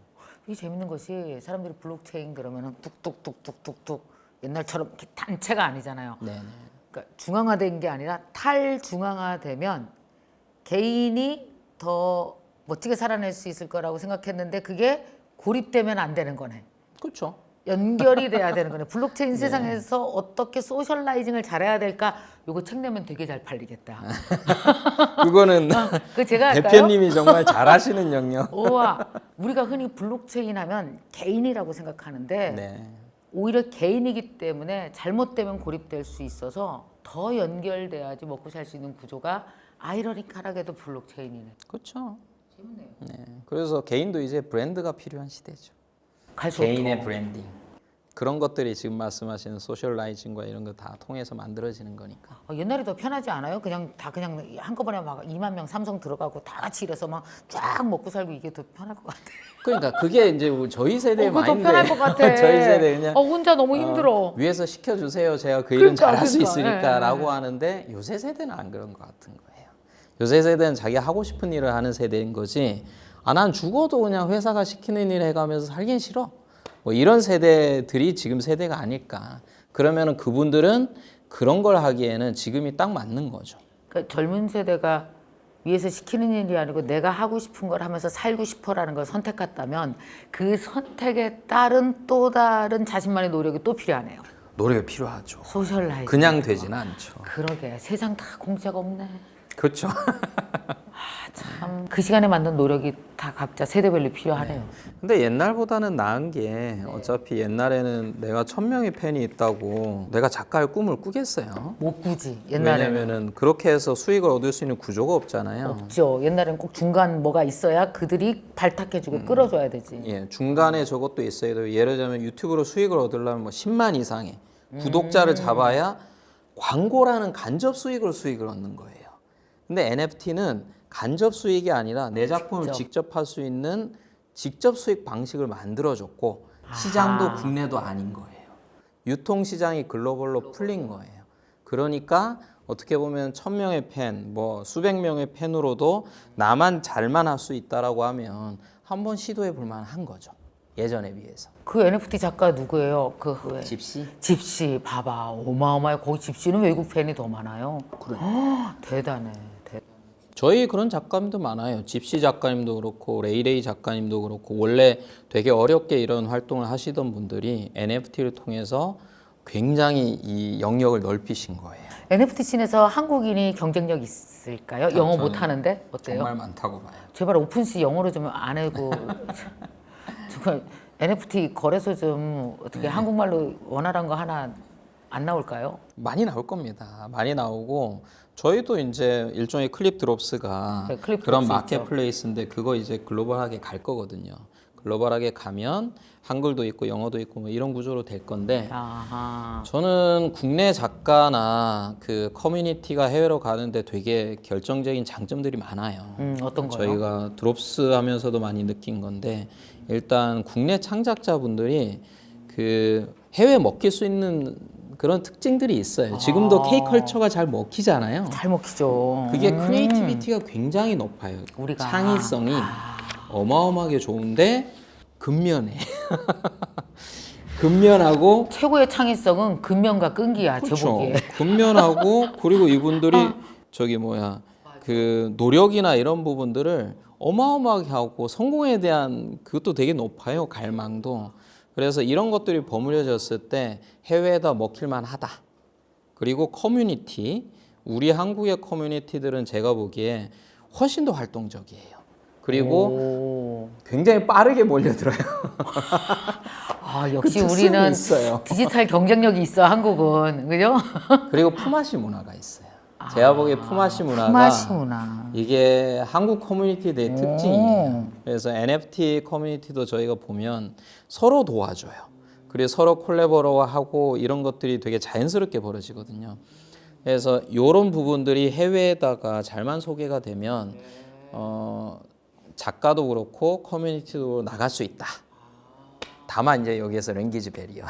이게 재밌는 것이 사람들이 블록체인 그러면은 뚝뚝뚝뚝뚝뚝 옛날처럼 이렇게 단체가 아니잖아요. 네네. 그러니까 중앙화된 게 아니라 탈중앙화되면 개인이 더 멋지게 살아낼 수 있을 거라고 생각했는데 그게 고립되면 안 되는 거네. 그렇죠. 연결이 돼야 되는 거네. 블록체인 세상에서 어떻게 소셜라이징을 잘해야 될까? 요거 책 내면 되게 잘 팔리겠다. 그거는 그 제가 할까요? 대표님이 정말 잘하시는 영역. 우와, 우리가 흔히 블록체인 하면 개인이라고 생각하는데 네. 오히려 개인이기 때문에 잘못되면 고립될 수 있어서 더 연결돼야지 먹고 살 수 있는 구조가 아이러니컬하게도 블록체인이네. 그렇죠. 재밌네요. 네. 그래서 개인도 이제 브랜드가 필요한 시대죠. 갈수록 개인의 더. 브랜딩. 그런 것들이 지금 말씀하시는 소셜라이징과 이런 거 다 통해서 만들어지는 거니까. 옛날이 더 편하지 않아요? 그냥 한꺼번에 막 2만 명 삼성 들어가고 다 같이 일해서 막 쫙 먹고 살고 이게 더 편할 것 같아. 그러니까 그게 이제 저희 세대의 그거 더 마인드. 편할 것 같아. 저희 세대 그냥 혼자 너무 힘들어. 위에서 시켜주세요. 제가 그 일은 잘할 수 그러니까. 있으니까라고 하는데 요새 세대는 안 그런 것 같은 거예요. 요새 세대는 자기가 하고 싶은 일을 하는 세대인 거지. 난 죽어도 그냥 회사가 시키는 일 해가면서 살긴 싫어. 뭐 이런 세대들이 지금 세대가 아닐까. 그러면은 그분들은 그런 걸 하기에는 지금이 딱 맞는 거죠. 그러니까 젊은 세대가 위에서 시키는 일이 아니고 내가 하고 싶은 걸 하면서 살고 싶어라는 걸 선택했다면 그 선택에 따른 또 다른 자신만의 노력이 또 필요하네요. 노력이 필요하죠. 소셜라이징. 그냥 되지는 않죠. 그러게 세상 다 공짜가 없네. 그렇죠. 참 그 시간에 맞는 노력이 다 각자 세대별로 필요하네요. 근데 옛날보다는 나은 게 어차피 옛날에는 내가 1000명의 팬이 있다고 내가 작가의 꿈을 꾸겠어요. 못 꾸지 옛날에는. 왜냐면은 그렇게 해서 수익을 얻을 수 있는 구조가 없잖아요. 없죠. 옛날에는 꼭 중간 뭐가 있어야 그들이 발탁해주고 끌어줘야 되지. 예, 중간에 저것도 있어야 돼요. 예를 들면 유튜브로 수익을 얻으려면 뭐 10만 이상의 구독자를 잡아야 광고라는 간접 수익을 얻는 거예요. 근데 NFT는 간접 수익이 아니라 내 작품을 직접 할 수 있는 직접 수익 방식을 만들어줬고 시장도 국내도 아닌 거예요. 유통 시장이 글로벌로 풀린 거예요. 그러니까 어떻게 보면 1000명의 팬, 뭐 수백 명의 팬으로도 나만 잘만 할 수 있다라고 하면 한번 시도해 볼 만한 거죠. 예전에 비해서. 그 NFT 작가 누구예요? 집시? 집시 봐봐 어마어마해. 거기 집시는 외국 팬이 더 많아요. 그래. 대단해. 저희 그런 작가님도 많아요. 집시 작가님도 그렇고 레이레이 작가님도 그렇고 원래 되게 어렵게 이런 활동을 하시던 분들이 NFT를 통해서 굉장히 이 영역을 넓히신 거예요. NFT 씬에서 한국인이 경쟁력 있을까요? 영어 못 하는데 어때요? 정말 많다고 봐요. 제발 오픈씨 영어로 좀 안 해고 정말 NFT 거래소 좀 어떻게 한국말로 원활한 거 하나 안 나올까요? 많이 나올 겁니다. 많이 나오고 저희도 이제 일종의 클립 드롭스가 네, 클립 그런 드롭스 마켓플레이스인데 그거 이제 글로벌하게 갈 거거든요. 글로벌하게 가면 한글도 있고 영어도 있고 뭐 이런 구조로 될 건데 아하. 저는 국내 작가나 그 커뮤니티가 해외로 가는데 되게 결정적인 장점들이 많아요. 어떤 거요? 저희가 드롭스 하면서도 많이 느낀 건데 일단 국내 창작자분들이 그 해외 먹힐 수 있는 그런 특징들이 있어요. 지금도 K컬처가 잘 먹히잖아요. 잘 먹히죠. 그게 크리에이티비티가 굉장히 높아요. 우리가. 창의성이 어마어마하게 좋은데 근면해. 근면하고 최고의 창의성은 근면과 끈기야. 제 그렇죠. 보기에. 근면하고 그리고 이분들이 저기 뭐야 그 노력이나 이런 부분들을 어마어마하게 하고 성공에 대한 그것도 되게 높아요. 갈망도. 그래서 이런 것들이 버무려졌을 때 해외에다 먹힐만 하다. 그리고 커뮤니티, 우리 한국의 커뮤니티들은 제가 보기에 훨씬 더 활동적이에요. 그리고 오. 굉장히 빠르게 몰려들어요. 아, 역시 그 특성이 우리는 있어요. 디지털 경쟁력이 있어, 한국은. 그죠? 그리고 품앗이 문화가 있어요. 제가 보기에 품앗이 문화가 품앗이 문화. 이게 한국 커뮤니티의 특징이에요. 그래서 NFT 커뮤니티도 저희가 보면 서로 도와줘요. 그리고 서로 콜라보하고 이런 것들이 되게 자연스럽게 벌어지거든요. 그래서 이런 부분들이 해외에다가 잘만 소개가 되면 작가도 그렇고 커뮤니티도 나갈 수 있다. 다만 이제 여기에서 랭귀지 베리어.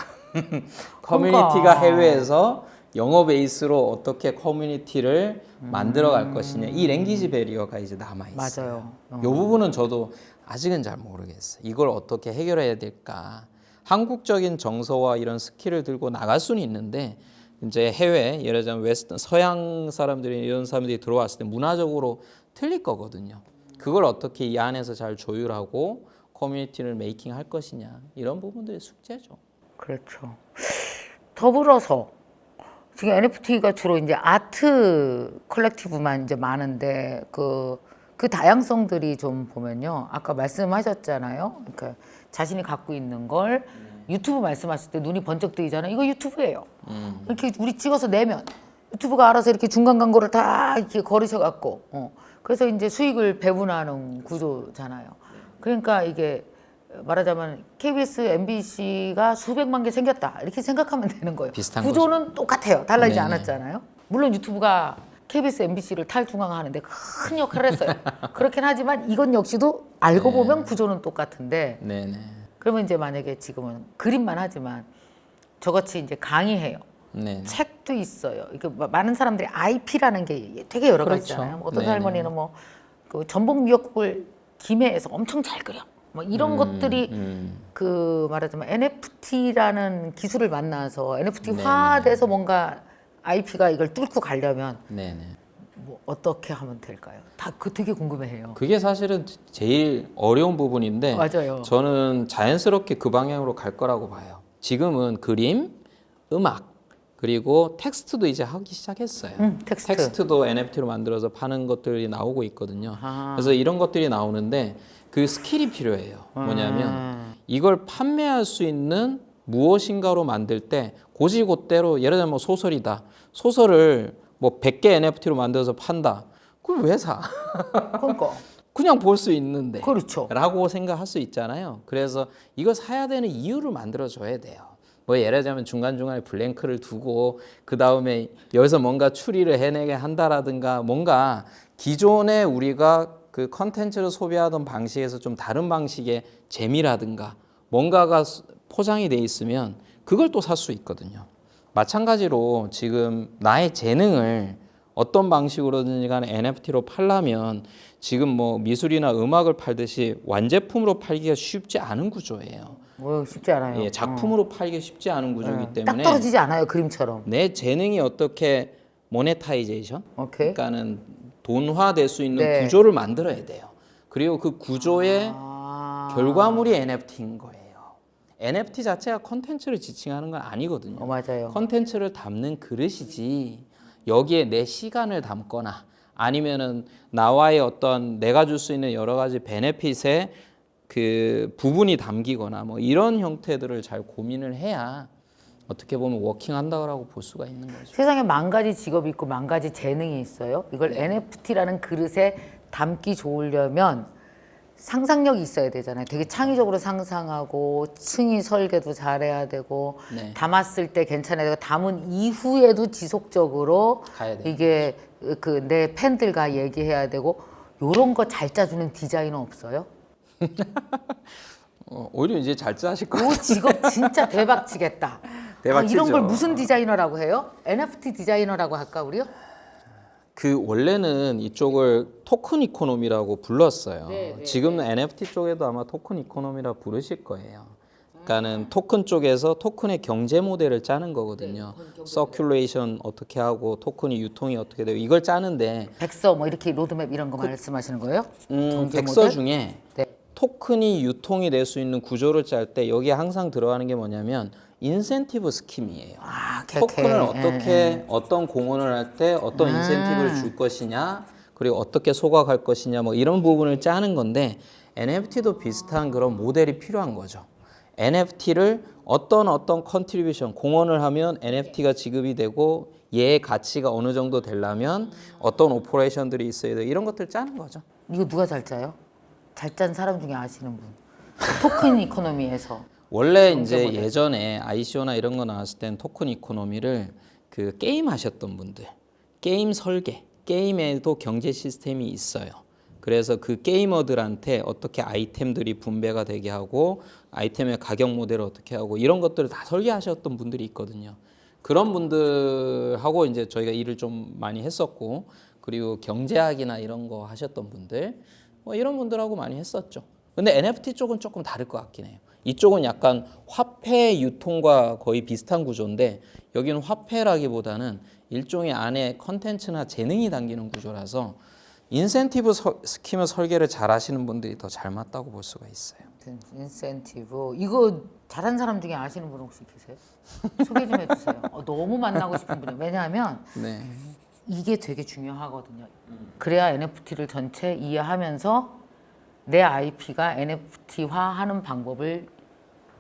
커뮤니티가 해외에서 영어 베이스로 어떻게 커뮤니티를 만들어 갈 것이냐. 이 랭귀지 베리어가 이제 남아 있어요. 맞아요. 이 부분은 저도 아직은 잘 모르겠어요. 이걸 어떻게 해결해야 될까? 한국적인 정서와 이런 스킬을 들고 나갈 수는 있는데 이제 해외 예를 들자면 웨스턴 서양 사람들이 이런 사람들이 들어왔을 때 문화적으로 틀릴 거거든요. 그걸 어떻게 이 안에서 잘 조율하고 커뮤니티를 메이킹 할 것이냐. 이런 부분들이 숙제죠. 그렇죠. 더불어서 지금 NFT가 주로 이제 아트 컬렉티브만 이제 많은데 그 다양성들이 좀 보면요. 아까 말씀하셨잖아요. 그러니까 자신이 갖고 있는 걸 유튜브 말씀하실 때 눈이 번쩍 뜨이잖아요. 이거 유튜브예요. 이렇게 우리 찍어서 내면 유튜브가 알아서 이렇게 중간 광고를 다 이렇게 걸으셔갖고 그래서 이제 수익을 배분하는 구조잖아요. 그러니까 이게 말하자면 KBS, MBC가 수백만 개 생겼다 이렇게 생각하면 되는 거예요. 비슷한 구조는 똑같아요. 달라지지 네네. 않았잖아요. 물론 유튜브가 KBS, MBC를 탈중앙화하는데 큰 역할을 했어요. 그렇긴 하지만 이건 역시도 알고 보면 구조는 똑같은데 네네. 그러면 이제 만약에 지금은 그림만 하지만 저같이 이제 강의해요. 네. 책도 있어요. 이게 많은 사람들이 IP라는 게 되게 여러 그렇죠. 가지잖아요. 어떤 네네. 할머니는 뭐 그 전복 미역국을 김해에서 엄청 잘 끓여. 뭐 이런 것들이 그 말하자면 NFT라는 기술을 만나서 NFT화돼서 뭔가 IP가 이걸 뚫고 가려면 네네. 뭐 어떻게 하면 될까요? 다 그 되게 궁금해해요. 그게 사실은 제일 어려운 부분인데 맞아요. 저는 자연스럽게 그 방향으로 갈 거라고 봐요. 지금은 그림, 음악 그리고 텍스트도 이제 하기 시작했어요. 텍스트. 텍스트도 NFT로 만들어서 파는 것들이 나오고 있거든요. 아. 그래서 이런 것들이 나오는데 그 스킬이 필요해요. 뭐냐면 이걸 판매할 수 있는 무엇인가로 만들 때 고지고대로 예를 들면 뭐 소설이다. 소설을 뭐 100개 NFT로 만들어서 판다. 그걸 왜 사? 그러니까 그냥 볼 수 있는데. 그렇죠. 라고 생각할 수 있잖아요. 그래서 이거 사야 되는 이유를 만들어 줘야 돼요. 뭐 예를 들면 중간중간에 블랭크를 두고 그 다음에 여기서 뭔가 추리를 해내게 한다라든가 뭔가 기존에 우리가 그 컨텐츠를 소비하던 방식에서 좀 다른 방식의 재미라든가 뭔가가 포장이 돼 있으면 그걸 또 살 수 있거든요. 마찬가지로 지금 나의 재능을 어떤 방식으로든지 간에 NFT로 팔려면 지금 뭐 미술이나 음악을 팔듯이 완제품으로 팔기가 쉽지 않은 구조예요. 뭐 쉽지 않아요. 예, 작품으로 팔기 쉽지 않은 구조이기 딱 때문에 떨어지지 않아요. 그림처럼. 내 재능이 어떻게 모네타이제이션, 오케이. 그러니까는 돈화될 수 있는 네. 구조를 만들어야 돼요. 그리고 그 구조의 아. 결과물이 NFT인 거예요. NFT 자체가 컨텐츠를 지칭하는 건 아니거든요. 맞아요. 컨텐츠를 담는 그릇이지 여기에 내 시간을 담거나 아니면은 나와의 어떤 내가 줄 수 있는 여러 가지 베네핏의 그 부분이 담기거나 뭐 이런 형태들을 잘 고민을 해야 어떻게 보면 워킹한다고 볼 수가 있는 거죠. 세상에 만 가지 직업이 있고 만 가지 재능이 있어요. 이걸 NFT라는 그릇에 담기 좋으려면 상상력이 있어야 되잖아요. 되게 창의적으로 상상하고 층위 설계도 잘해야 되고 네. 담았을 때 괜찮아야 되고 담은 이후에도 지속적으로 가야 돼요. 이게 그 내 팬들과 얘기해야 되고 요런 거 잘 짜주는 디자이너 없어요? 오히려 이제 잘 짜실 거예요. 요 직업 진짜 대박 치겠다. 대박치죠. 이런 걸 무슨 디자이너라고 해요? NFT 디자이너라고 할까 우리요? 그 원래는 이쪽을 토큰 이코노미라고 불렀어요. 지금은 NFT 쪽에도 아마 토큰 이코노미라 부르실 거예요. 그러니까는 토큰 쪽에서 토큰의 경제 모델을 짜는 거거든요. 서큘레이션 어떻게 하고 토큰이 유통이 어떻게 되고 이걸 짜는데 백서 뭐 이렇게 로드맵 이런 거 말씀하시는 거예요? 경제 백서 모델? 중에 네. 토큰이 유통이 될 수 있는 구조를 짤 때 여기에 항상 들어가는 게 뭐냐면 인센티브 스킴이에요. 토큰을 어떻게 어떤 공헌을 할 때 어떤 인센티브를 줄 것이냐 그리고 어떻게 소각할 것이냐 뭐 이런 부분을 짜는 건데 NFT도 비슷한 그런 모델이 필요한 거죠. NFT를 어떤 컨트리뷰션 공헌을 하면 NFT가 지급이 되고 얘의 가치가 어느 정도 되려면 어떤 오퍼레이션들이 있어야 돼 이런 것들 짜는 거죠. 이거 누가 잘 짜요? 잘 짠 사람 중에 아시는 분. 토큰 이코노미에서. 원래 이제 예전에 ICO나 이런 거 나왔을 땐 토큰 이코노미를 그 게임 하셨던 분들, 게임 설계, 게임에도 경제 시스템이 있어요. 그래서 그 게이머들한테 어떻게 아이템들이 분배가 되게 하고 아이템의 가격 모델을 어떻게 하고 이런 것들을 다 설계하셨던 분들이 있거든요. 그런 분들하고 이제 저희가 일을 좀 많이 했었고 그리고 경제학이나 이런 거 하셨던 분들 뭐 이런 분들하고 많이 했었죠. 근데 NFT 쪽은 조금 다를 것 같긴 해요. 이쪽은 약간 화폐 유통과 거의 비슷한 구조인데 여기는 화폐라기보다는 일종의 안에 컨텐츠나 재능이 담기는 구조라서 인센티브 스킴을 설계를 잘 하시는 분들이 더 잘 맞다고 볼 수가 있어요. 인센티브 이거 잘한 사람 중에 아시는 분 혹시 계세요? 소개 좀 해주세요. 너무 만나고 싶은 분이에요. 왜냐하면 네. 이게 되게 중요하거든요. 그래야 NFT를 전체 이해하면서 내 IP가 NFT화하는 방법을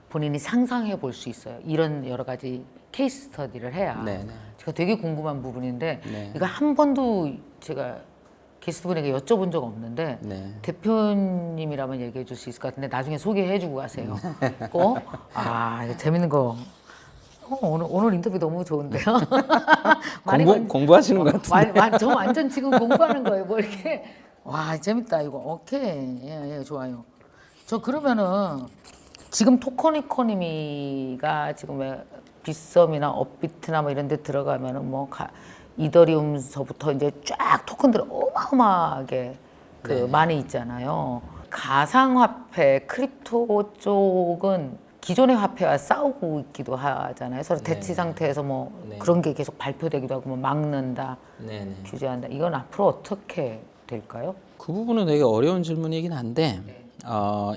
본인이 상상해 볼 수 있어요. 이런 여러 가지 케이스 스터디를 해야. 네, 네. 제가 되게 궁금한 부분인데 네. 이거 한 번도 제가 게스트분에게 여쭤본 적 없는데 네. 대표님이라면 얘기해 줄 수 있을 것 같은데 나중에 소개해 주고 가세요. 꼭. 이거 재밌는 거. 오늘 인터뷰 너무 좋은데요. 공부하시는 것 같은데. 저 완전 지금 공부하는 거예요. 뭐 이렇게. 와 재밌다 이거. 오케이. 예, 좋아요. 저 그러면은 지금 토큰 이코노미가 지금 왜 빗썸이나 업비트나 뭐 이런 데 들어가면은 뭐 이더리움서부터 이제 쫙 토큰들 어마어마하게 많이 있잖아요. 가상화폐, 크립토 쪽은 기존의 화폐와 싸우고 있기도 하잖아요. 서로 대치 상태에서 뭐 그런 게 계속 발표되기도 하고 뭐 막는다, 규제한다. 이건 앞으로 어떻게 될까요? 그 부분은 되게 어려운 질문이긴 한데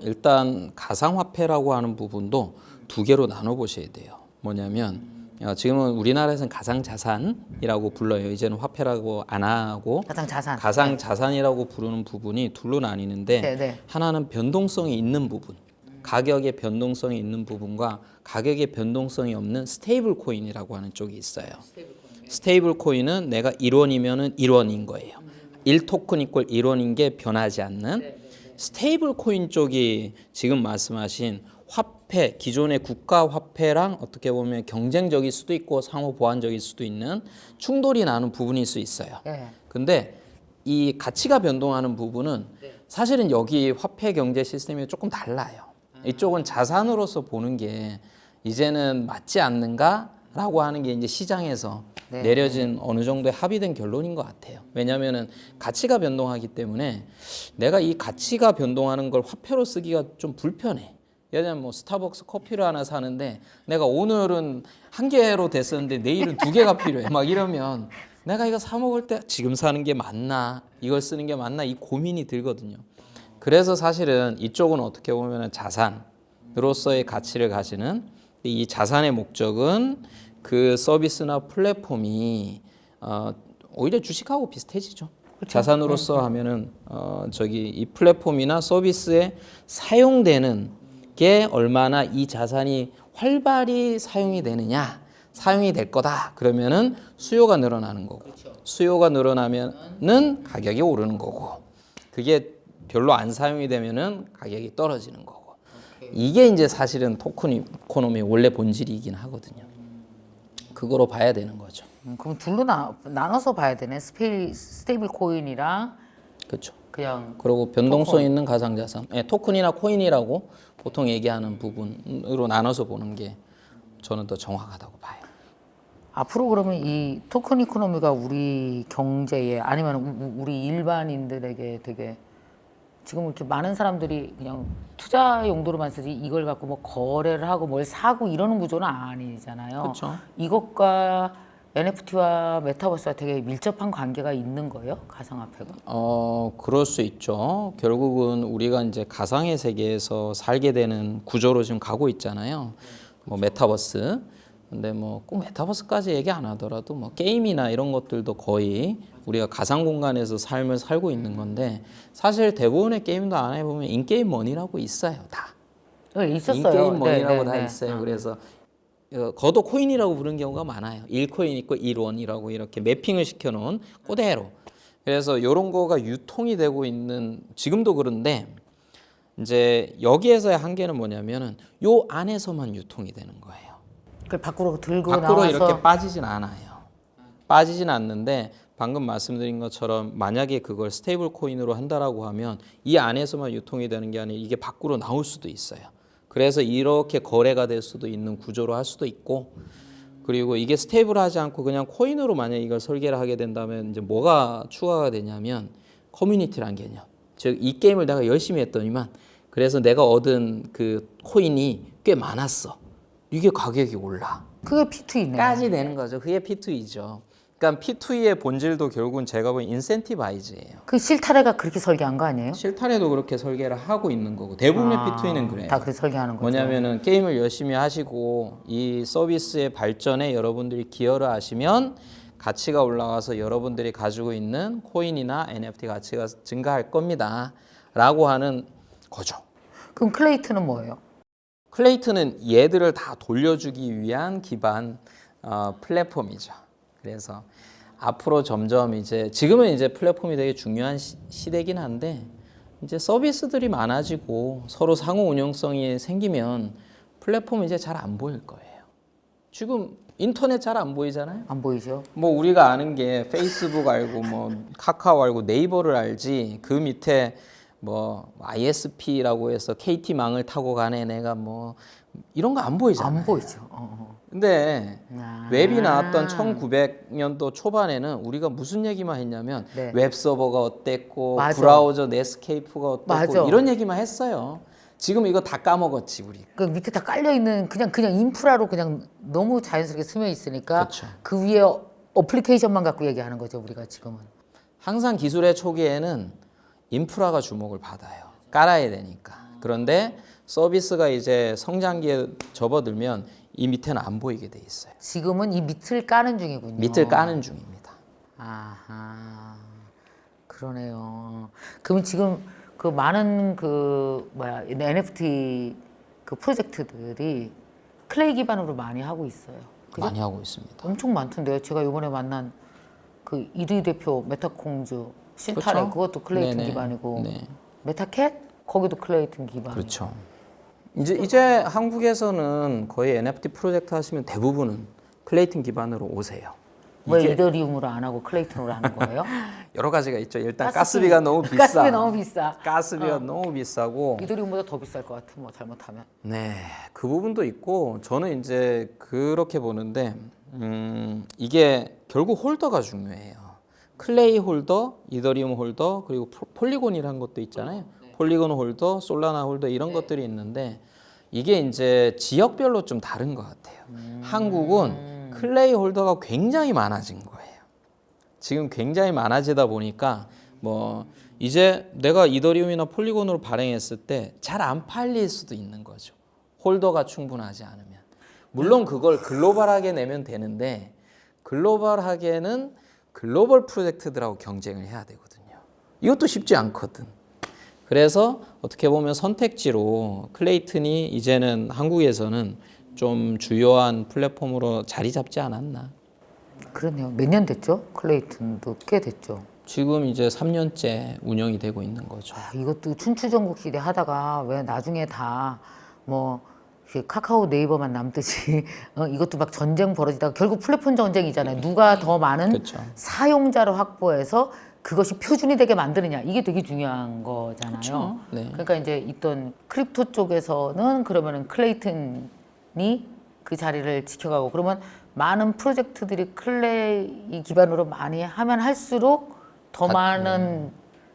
일단 가상화폐라고 하는 부분도 두 개로 나눠 보셔야 돼요. 뭐냐면 지금은 우리나라에서는 가상자산이라고 불러요. 이제는 화폐라고 안 하고 가상자산이라고 부르는 부분이 둘로 나뉘는데 하나는 변동성이 있는 부분, 가격의 변동성이 있는 부분과 가격의 변동성이 없는 스테이블 코인이라고 하는 쪽이 있어요. 스테이블 코인은 내가 1원이면은 1원인 거예요. 1토큰 이퀄 1원인 게 변하지 않는 스테이블 코인 쪽이 지금 말씀하신 화폐, 기존의 국가 화폐랑 어떻게 보면 경쟁적일 수도 있고 상호 보완적일 수도 있는 충돌이 나는 부분일 수 있어요. 근데 이 가치가 변동하는 부분은 사실은 여기 화폐 경제 시스템이 조금 달라요. 이쪽은 자산으로서 보는 게 이제는 맞지 않는가라고 하는 게 이제 시장에서 내려진 어느 정도의 합의된 결론인 것 같아요. 왜냐하면은 가치가 변동하기 때문에 내가 이 가치가 변동하는 걸 화폐로 쓰기가 좀 불편해. 예를 들면 뭐 스타벅스 커피를 하나 사는데 내가 오늘은 한 개로 됐었는데 내일은 두 개가 필요해. 막 이러면 내가 이거 사 먹을 때 지금 사는 게 맞나? 이걸 쓰는 게 맞나? 이 고민이 들거든요. 그래서 사실은 이쪽은 어떻게 보면 자산으로서의 가치를 가지는 이 자산의 목적은 그 서비스나 플랫폼이 오히려 주식하고 비슷해지죠. 자산으로서 하면은 이 플랫폼이나 서비스에 사용되는 게 얼마나 이 자산이 활발히 사용이 되느냐, 사용이 될 거다. 그러면은 수요가 늘어나는 거고, 수요가 늘어나면은 가격이 오르는 거고, 그게 별로 안 사용이 되면은 가격이 떨어지는 거고. 이게 이제 사실은 토큰 이코노미의 원래 본질이긴 하거든요. 그거로 봐야 되는 거죠. 그럼 둘로 나눠서 봐야 되네. 스테이블 코인이랑 그렇죠. 그냥 그리고 변동성 있는 가상자산, 토큰이나 코인이라고 보통 얘기하는 부분으로 나눠서 보는 게 저는 더 정확하다고 봐요. 앞으로 그러면 이 토큰 이코노미가 우리 경제에 아니면 우리 일반인들에게 되게 지금 이렇게 많은 사람들이 그냥 투자 용도로만 쓰지 이걸 갖고 뭐 거래를 하고 뭘 사고 이러는 구조는 아니잖아요. 그렇죠. 이것과 NFT와 메타버스와 되게 밀접한 관계가 있는 거예요? 가상화폐가? 그럴 수 있죠. 결국은 우리가 이제 가상의 세계에서 살게 되는 구조로 지금 가고 있잖아요. 뭐 메타버스. 근데 뭐 꼭 메타버스까지 얘기 안 하더라도 뭐 게임이나 이런 것들도 거의 우리가 가상 공간에서 삶을 살고 있는 건데 사실 대부분의 게임도 안 해보면 인게임 머니라고 있어요. 다. 네, 있었어요. 인게임 머니라고 네, 다 네, 있어요. 그래서 거도 코인이라고 부르는 경우가 많아요. 1코인 있고 1원이라고 이렇게 매핑을 시켜놓은 그대로. 그래서 이런 거가 유통이 되고 있는 지금도 그런데 이제 여기에서의 한계는 뭐냐면은 요 안에서만 유통이 되는 거예요. 그걸 밖으로 들고 밖으로 나와서 이렇게 빠지진 않아요. 빠지진 않는데 방금 말씀드린 것처럼 만약에 그걸 스테이블 코인으로 한다라고 하면 이 안에서만 유통이 되는 게 아니라 이게 밖으로 나올 수도 있어요. 그래서 이렇게 거래가 될 수도 있는 구조로 할 수도 있고 그리고 이게 스테이블하지 않고 그냥 코인으로 만약 이걸 설계를 하게 된다면 이제 뭐가 추가가 되냐면 커뮤니티란 개념. 즉 이 게임을 내가 열심히 했더니만 그래서 내가 얻은 그 코인이 꽤 많았어. 이게 가격이 올라. 그게 P2E네. 까지 되는 거죠. 그게 P2E죠. 그러니까 P2E의 본질도 결국은 제가 보기엔 인센티바이즈예요. 그 실타래가 그렇게 설계한 거 아니에요? 실타래도 그렇게 설계를 하고 있는 거고 대부분의 P2E는 그래요. 다 그렇게 설계하는 거죠. 뭐냐면은 게임을 열심히 하시고 이 서비스의 발전에 여러분들이 기여를 하시면 가치가 올라가서 여러분들이 가지고 있는 코인이나 NFT 가치가 증가할 겁니다. 라고 하는 거죠. 그럼 클레이트는 뭐예요? 클레이트는 얘들을 다 돌려주기 위한 기반 플랫폼이죠. 그래서 앞으로 점점 이제 지금은 이제 플랫폼이 되게 중요한 시대긴 한데 이제 서비스들이 많아지고 서로 상호 운용성이 생기면 플랫폼이 이제 잘 안 보일 거예요. 지금 인터넷 잘 안 보이잖아요. 안 보이죠? 뭐 우리가 아는 게 페이스북 알고 뭐 카카오 알고 네이버를 알지 그 밑에 뭐 ISP라고 해서 KT망을 타고 가네 내가 뭐 이런 거 안 보이잖아요. 안 보이죠. 근데 아. 웹이 나왔던 1900년도 초반에는 우리가 무슨 얘기만 했냐면 네. 웹 서버가 어땠고 맞아. 브라우저 넷스케이프가 어땠고 맞아. 이런 얘기만 했어요. 지금 이거 다 까먹었지 우리. 그 밑에 다 깔려 있는 그냥 인프라로 그냥 너무 자연스럽게 스며 있으니까 그렇죠. 그 위에 어플리케이션만 갖고 얘기하는 거죠 우리가 지금은. 항상 기술의 초기에는 인프라가 주목을 받아요. 깔아야 되니까. 그런데 서비스가 이제 성장기에 접어들면 이 밑에는 안 보이게 돼 있어요. 지금은 이 밑을 까는 중이군요. 밑을 까는 중입니다. 아하, 그러네요. 그럼 지금 그 많은 그 뭐야 NFT 그 프로젝트들이 클레이 기반으로 많이 하고 있어요. 그죠? 많이 하고 있습니다. 엄청 많던데요. 제가 이번에 만난 그 1위 대표 메타콩즈 실타래 그렇죠? 그것도 클레이튼 네네. 기반이고 네. 메타캣 거기도 클레이튼 기반. 그렇죠. 이제 한국에서는 거의 NFT 프로젝트 하시면 대부분은 클레이튼 기반으로 오세요. 왜 이게 이더리움으로 안 하고 클레이튼으로 하는 거예요? 여러 가지가 있죠. 일단 가스비. 가스비가 너무 비싸. 가스비 너무 비싸. 가스비가 너무 비싸고. 이더리움보다 더 비쌀 것 같아. 뭐 잘못하면. 네, 그 부분도 있고 저는 이제 그렇게 보는데 이게 결국 홀더가 중요해요. 클레이 홀더, 이더리움 홀더 그리고 폴리곤이라는 것도 있잖아요. 폴리곤 홀더, 솔라나 홀더 이런 것들이 있는데 이게 이제 지역별로 좀 다른 것 같아요. 한국은 클레이 홀더가 굉장히 많아진 거예요. 지금 굉장히 많아지다 보니까 뭐 이제 내가 이더리움이나 폴리곤으로 발행했을 때 잘 안 팔릴 수도 있는 거죠. 홀더가 충분하지 않으면. 물론 그걸 글로벌하게 내면 되는데 글로벌하게는 글로벌 프로젝트들하고 경쟁을 해야 되거든요. 이것도 쉽지 않거든. 그래서 어떻게 보면 선택지로 클레이튼이 이제는 한국에서는 좀 주요한 플랫폼으로 자리 잡지 않았나. 그러네요. 몇 년 됐죠? 클레이튼도 꽤 됐죠. 지금 이제 3년째 운영이 되고 있는 거죠. 아, 이것도 춘추전국 시대 하다가 왜 나중에 다 뭐 카카오 네이버만 남듯이 이것도 막 전쟁 벌어지다가 결국 플랫폼 전쟁이잖아요. 누가 더 많은 그렇죠. 사용자를 확보해서 그것이 표준이 되게 만드느냐 이게 되게 중요한 거잖아요. 그렇죠. 네. 그러니까 이제 있던 크립토 쪽에서는 그러면은 클레이튼이 그 자리를 지켜가고 그러면 많은 프로젝트들이 클레이 기반으로 많이 하면 할수록 더 많은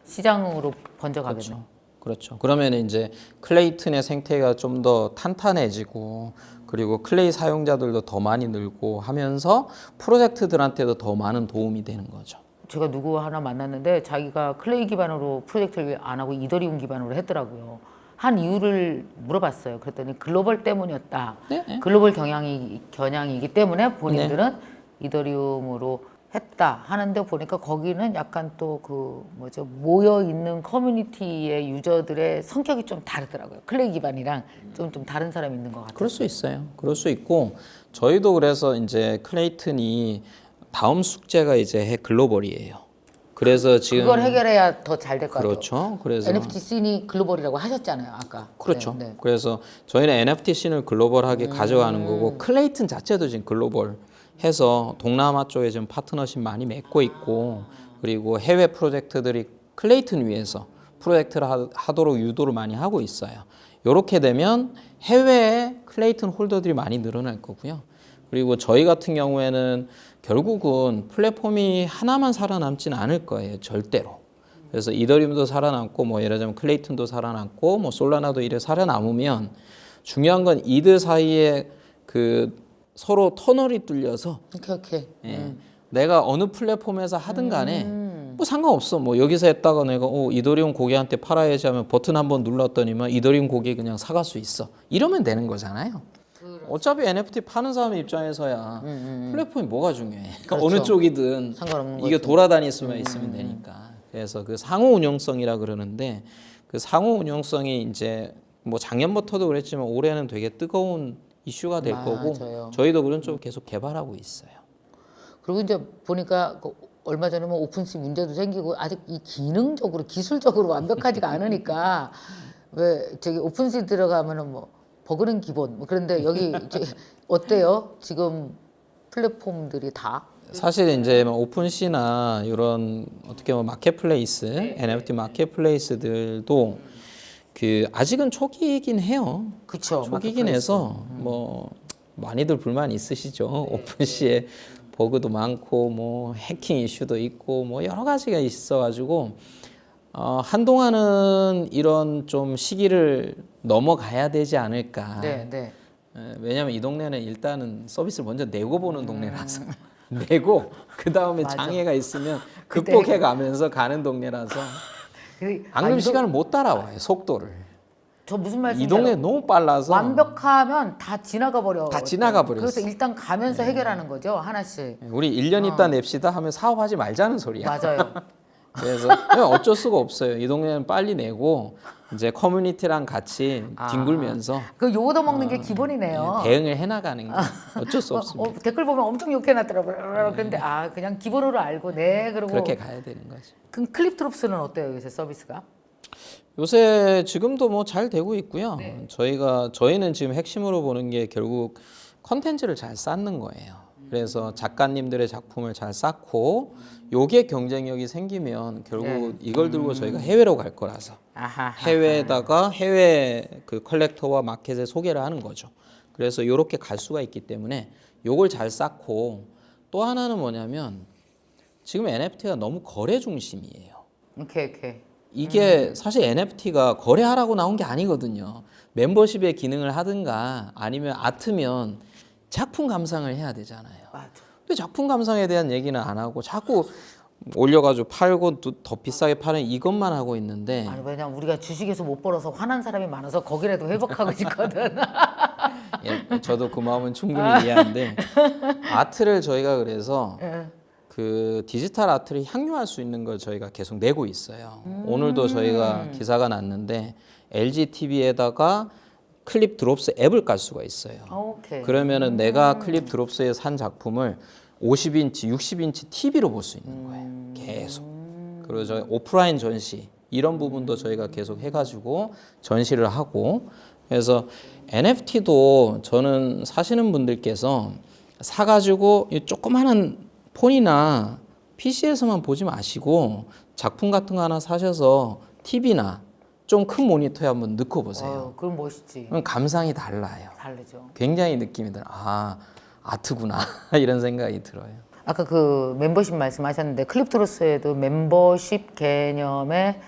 시장으로 번져가겠네요. 그렇죠. 그러면 이제 클레이튼의 생태가 좀 더 탄탄해지고 그리고 클레이 사용자들도 더 많이 늘고 하면서 프로젝트들한테도 더 많은 도움이 되는 거죠. 제가 누구 하나 만났는데 자기가 클레이 기반으로 프로젝트를 안 하고 이더리움 기반으로 했더라고요. 한 이유를 물어봤어요. 그랬더니 글로벌 때문이었다. 네. 글로벌 겨냥이기 때문에 본인들은 이더리움으로 했다 하는데 보니까 거기는 약간 또 그 뭐죠 모여 있는 커뮤니티의 유저들의 성격이 좀 다르더라고요. 클레이 기반이랑 좀 다른 사람이 있는 것 같아요. 그럴 수 있어요. 그럴 수 있고 저희도 그래서 이제 클레이튼이 다음 숙제가 이제 글로벌이에요. 그래서 지금 그걸 해결해야 더 잘 될 것 같아요. 그렇죠. 그래서 NFT 씬이 글로벌이라고 하셨잖아요, 아까. 그렇죠. 네, 네. 그래서 저희는 NFT 씬을 글로벌하게 가져가는 거고 클레이튼 자체도 지금 글로벌 해서 동남아 쪽에 지금 파트너십 많이 맺고 있고 그리고 해외 프로젝트들이 클레이튼 위에서 프로젝트를 하도록 유도를 많이 하고 있어요. 이렇게 되면 해외에 클레이튼 홀더들이 많이 늘어날 거고요. 그리고 저희 같은 경우에는 결국은 플랫폼이 하나만 살아남지는 않을 거예요. 절대로. 그래서 이더리움도 살아남고 뭐 예를 들자면 클레이튼도 살아남고 뭐 솔라나도 이래 살아남으면 중요한 건 이들 사이에 그 서로 터널이 뚫려서 오케이. 예, 내가 어느 플랫폼에서 하든 간에 뭐 상관없어. 뭐 여기서 했다가 내가 이더리움 고객한테 팔아야지 하면 버튼 한번 눌렀더니만 이더리움 고객이 그냥 사갈 수 있어. 이러면 되는 거잖아요. 어차피 NFT 파는 사람 입장에서야 플랫폼이 뭐가 중요해. 그러니까 그렇죠. 어느 쪽이든 상관없는 이게 거지. 돌아다닐 수만 있으면 되니까. 그래서 그 상호 운영성이라 그러는데 그 상호 운영성이 이제 뭐 작년부터도 그랬지만 올해는 되게 뜨거운 이슈가 될 거고 맞아요. 저희도 그런 쪽을 계속 개발하고 있어요. 그리고 이제 보니까 그 얼마 전에 뭐 오픈시 문제도 생기고 아직 이 기능적으로 기술적으로 완벽하지가 않으니까 왜 저기 오픈시 들어가면은 뭐 버그는 기본 뭐 그런데 여기 어때요? 지금 플랫폼들이 다 사실 이제 뭐 오픈시나 이런 어떻게 보면 마켓플레이스, NFT 마켓플레이스들도 그 아직은 초기이긴 해요. 그쵸 초기긴 해서 뭐 많이들 불만 있으시죠. 오픈시에 버그도 많고 뭐 해킹 이슈도 있고 뭐 여러 가지가 있어가지고 한동안은 이런 좀 시기를 넘어가야 되지 않을까. 네. 왜냐하면 이 동네는 일단은 서비스를 먼저 내고 보는 동네라서 내고 그 다음에 맞아. 장애가 있으면 그때 극복해 가면서 가는 동네라서 앙금 시간을 못 따라와요. 속도를. 저 무슨 말씀인지 이 동네 알아요? 너무 빨라서 완벽하면 다 지나가 버려. 다 지나가 버렸어. 그래서 일단 가면서 해결하는 거죠 하나씩. 우리 1년 있다 냅시다 하면 사업하지 말자는 소리야. 맞아요. 그래서 그냥 어쩔 수가 없어요. 이 동네는 빨리 내고 이제 커뮤니티랑 같이 뒹굴면서 그 요거도 먹는 게 기본이네요. 대응을 해나가는 게 어쩔 수 없습니다. 댓글 보면 엄청 욕해놨더라고요. 그런데 그냥 기본으로 알고 그러고 그렇게 가야 되는 거죠. 그럼 클립드롭스는 어때요 요새 서비스가? 요새 지금도 뭐 잘 되고 있고요. 저희는 지금 핵심으로 보는 게 결국 컨텐츠를 잘 쌓는 거예요. 그래서 작가님들의 작품을 잘 쌓고 요게 경쟁력이 생기면 결국 이걸 들고 저희가 해외로 갈 거라서 해외에다가 해외 그 컬렉터와 마켓에 소개를 하는 거죠. 그래서 요렇게 갈 수가 있기 때문에 요걸 잘 쌓고 또 하나는 뭐냐면 지금 NFT가 너무 거래 중심이에요. 오케이. 이게 사실 NFT가 거래하라고 나온 게 아니거든요. 멤버십의 기능을 하든가 아니면 아트면 작품 감상을 해야 되잖아요. 맞아. 근데 작품 감상에 대한 얘기는 안 하고 자꾸 올려가지고 팔고 더 비싸게 파는 이것만 하고 있는데 아니 왜냐면 우리가 주식에서 못 벌어서 화난 사람이 많아서 거기라도 회복하고 싶거든. 예, 저도 그 마음은 충분히 이해하는데 아트를 저희가 그래서 그 디지털 아트를 향유할 수 있는 걸 저희가 계속 내고 있어요. 오늘도 저희가 기사가 났는데 LG TV에다가 클립 드롭스 앱을 깔 수가 있어요. 오케이. 그러면은 내가 클립 드롭스에 산 작품을 50인치, 60인치 TV로 볼 수 있는 거예요. 계속. 그리고 저희 오프라인 전시 이런 부분도 저희가 계속 해가지고 전시를 하고 그래서 NFT도 저는 사시는 분들께서 사가지고 이 조그마한 폰이나 PC에서만 보지 마시고 작품 같은 거 하나 사셔서 TV나 좀 큰 모니터에 한번 넣고 보세요. 그럼 멋있지. 그럼 감상이 달라요. 다르죠. 굉장히 느낌이 들어요. 아, 아트구나 이런 생각이 들어요. 아까 그 멤버십 말씀하셨는데 클립트로스에도 멤버십 개념의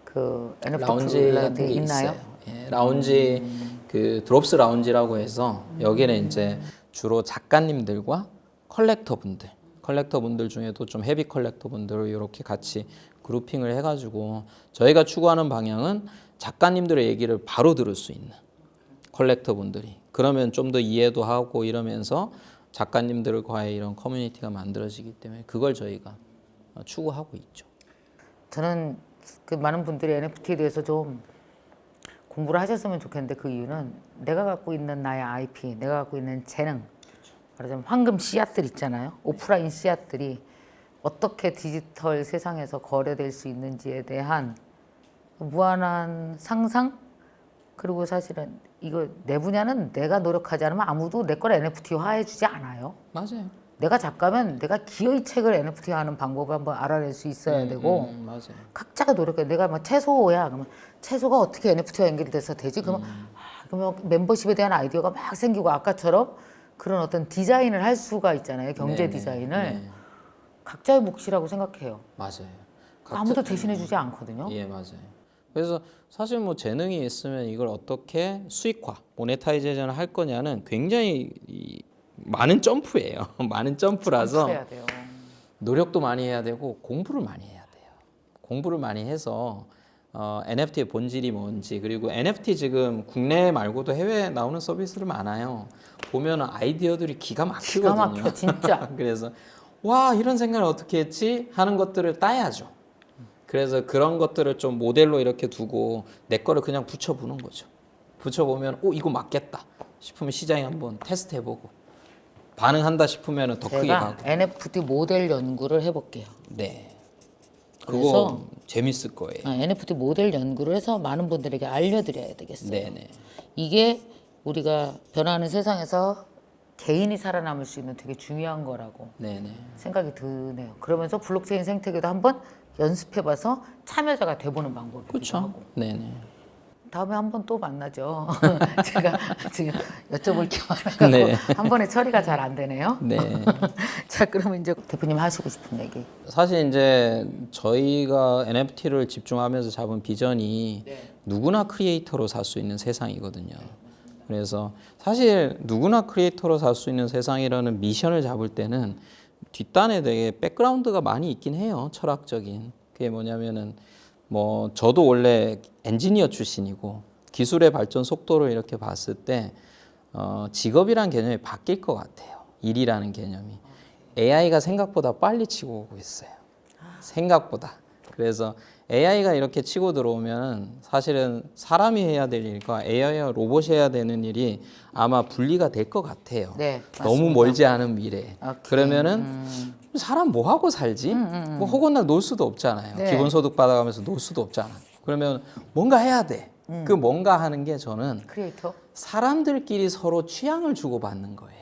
그 NFT 라운지 같은 게 있나요? 있어요. 예, 라운지 그 드롭스 라운지라고 해서 여기는 이제 주로 작가님들과 컬렉터분들 중에도 좀 헤비 컬렉터분들을 이렇게 같이 그룹핑을 해가지고 저희가 추구하는 방향은 작가님들의 얘기를 바로 들을 수 있는 컬렉터분들이 그러면 좀 더 이해도 하고 이러면서 작가님들과의 이런 커뮤니티가 만들어지기 때문에 그걸 저희가 추구하고 있죠. 저는 그 많은 분들이 NFT에 대해서 좀 공부를 하셨으면 좋겠는데 그 이유는 내가 갖고 있는 나의 IP, 내가 갖고 있는 재능, 말하자면 황금 씨앗들 있잖아요. 오프라인 씨앗들이 어떻게 디지털 세상에서 거래될 수 있는지에 대한 무한한 상상 그리고 사실은 이거 내 분야는 내가 노력하지 않으면 아무도 내 걸 NFT화해 주지 않아요. 맞아요. 내가 작가면 내가 기어이 책을 NFT화하는 방법을 한번 알아낼 수 있어야 되고 맞아요. 각자가 노력해. 내가 막 채소야 그러면 채소가 어떻게 NFT와 연결돼서 되지? 그러면 그러면 멤버십에 대한 아이디어가 막 생기고 아까처럼 그런 어떤 디자인을 할 수가 있잖아요. 경제 네네. 디자인을 네. 각자의 몫이라고 생각해요. 맞아요. 아무도 대신해주지 않거든요. 예, 맞아요. 그래서 사실 뭐 재능이 있으면 이걸 어떻게 수익화, 모네타이제이션을 할 거냐는 굉장히 많은 점프예요. 많은 점프라서 해야 돼요. 노력도 많이 해야 되고 공부를 많이 해야 돼요. 공부를 많이 해서 NFT의 본질이 뭔지 그리고 NFT 지금 국내 말고도 해외에 나오는 서비스들 많아요. 보면 아이디어들이 기가 막히거든요. 기가 막혀 진짜. 그래서 와 이런 생각을 어떻게 했지 하는 것들을 따야죠. 그래서 그런 것들을 좀 모델로 이렇게 두고 내 거를 그냥 붙여보는 거죠. 붙여보면 이거 맞겠다 싶으면 시장에 한번 테스트해보고 반응한다 싶으면 더 크게 제가 가고. NFT 모델 연구를 해볼게요. 네. 그래서 그거 재밌을 거예요. NFT 모델 연구를 해서 많은 분들에게 알려드려야 되겠어요. 네네. 이게 우리가 변화하는 세상에서 개인이 살아남을 수 있는 되게 중요한 거라고 네네. 생각이 드네요. 그러면서 블록체인 생태계도 한번 연습해봐서 참여자가 돼보는 방법이기도 그렇죠. 하고. 네네. 다음에 한번 또 만나죠. 제가 지금 여쭤볼 게 많아서 네. 한 번에 처리가 잘 안 되네요. 네. 자, 그러면 이제 대표님 하시고 싶은 얘기. 사실 이제 저희가 NFT를 집중하면서 잡은 비전이 누구나 크리에이터로 살 수 있는 세상이거든요. 그래서 사실 누구나 크리에이터로 살 수 있는 세상이라는 미션을 잡을 때는 뒷단에 되게 백그라운드가 많이 있긴 해요. 철학적인. 그게 뭐냐면은 뭐 저도 원래 엔지니어 출신이고 기술의 발전 속도를 이렇게 봤을 때 직업이란 개념이 바뀔 것 같아요. 일이라는 개념이. AI가 생각보다 빨리 치고 오고 있어요. 생각보다. 그래서 AI가 이렇게 치고 들어오면 사실은 사람이 해야 될 일과 AI와 로봇이 해야 되는 일이 아마 분리가 될 것 같아요. 네, 너무 맞습니다. 멀지 않은 미래에. 오케이. 그러면은 사람 뭐 하고 살지? 뭐 허구날 놀 수도 없잖아요. 네. 기본소득 받아가면서 놀 수도 없잖아요. 그러면 뭔가 해야 돼. 그 뭔가 하는 게 저는 크리에이터? 사람들끼리 서로 취향을 주고받는 거예요.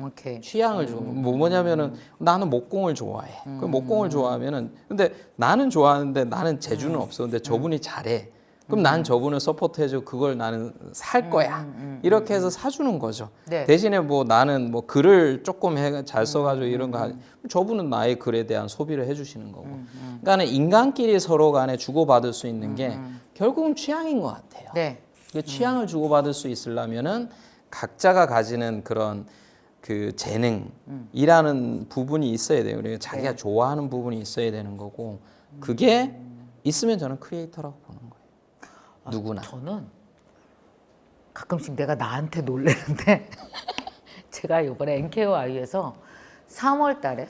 오케이. 취향을 주고 뭐냐면은 나는 목공을 좋아해. 그 목공을 좋아하면은 근데 나는 좋아하는데 나는 재주는 없어. 근데 저분이 잘해. 그럼 난 저분을 서포트해주고 그걸 나는 살 거야. 이렇게 해서 사주는 거죠. 네. 대신에 뭐 나는 뭐 글을 조금 잘 써가지고 이런 거 저분은 나의 글에 대한 소비를 해주시는 거고. 그러니까는 인간끼리 서로 간에 주고받을 수 있는 게 결국은 취향인 것 같아요. 네. 그 취향을 주고받을 수 있으려면은 각자가 가지는 그런 그 재능이라는 부분이 있어야 돼요. 그리고 자기가 좋아하는 부분이 있어야 되는 거고 그게 있으면 저는 크리에이터라고 보는 거예요. 누구나. 저는 가끔씩 내가 나한테 놀래는데 제가 이번에 NKOI에서 3월 달에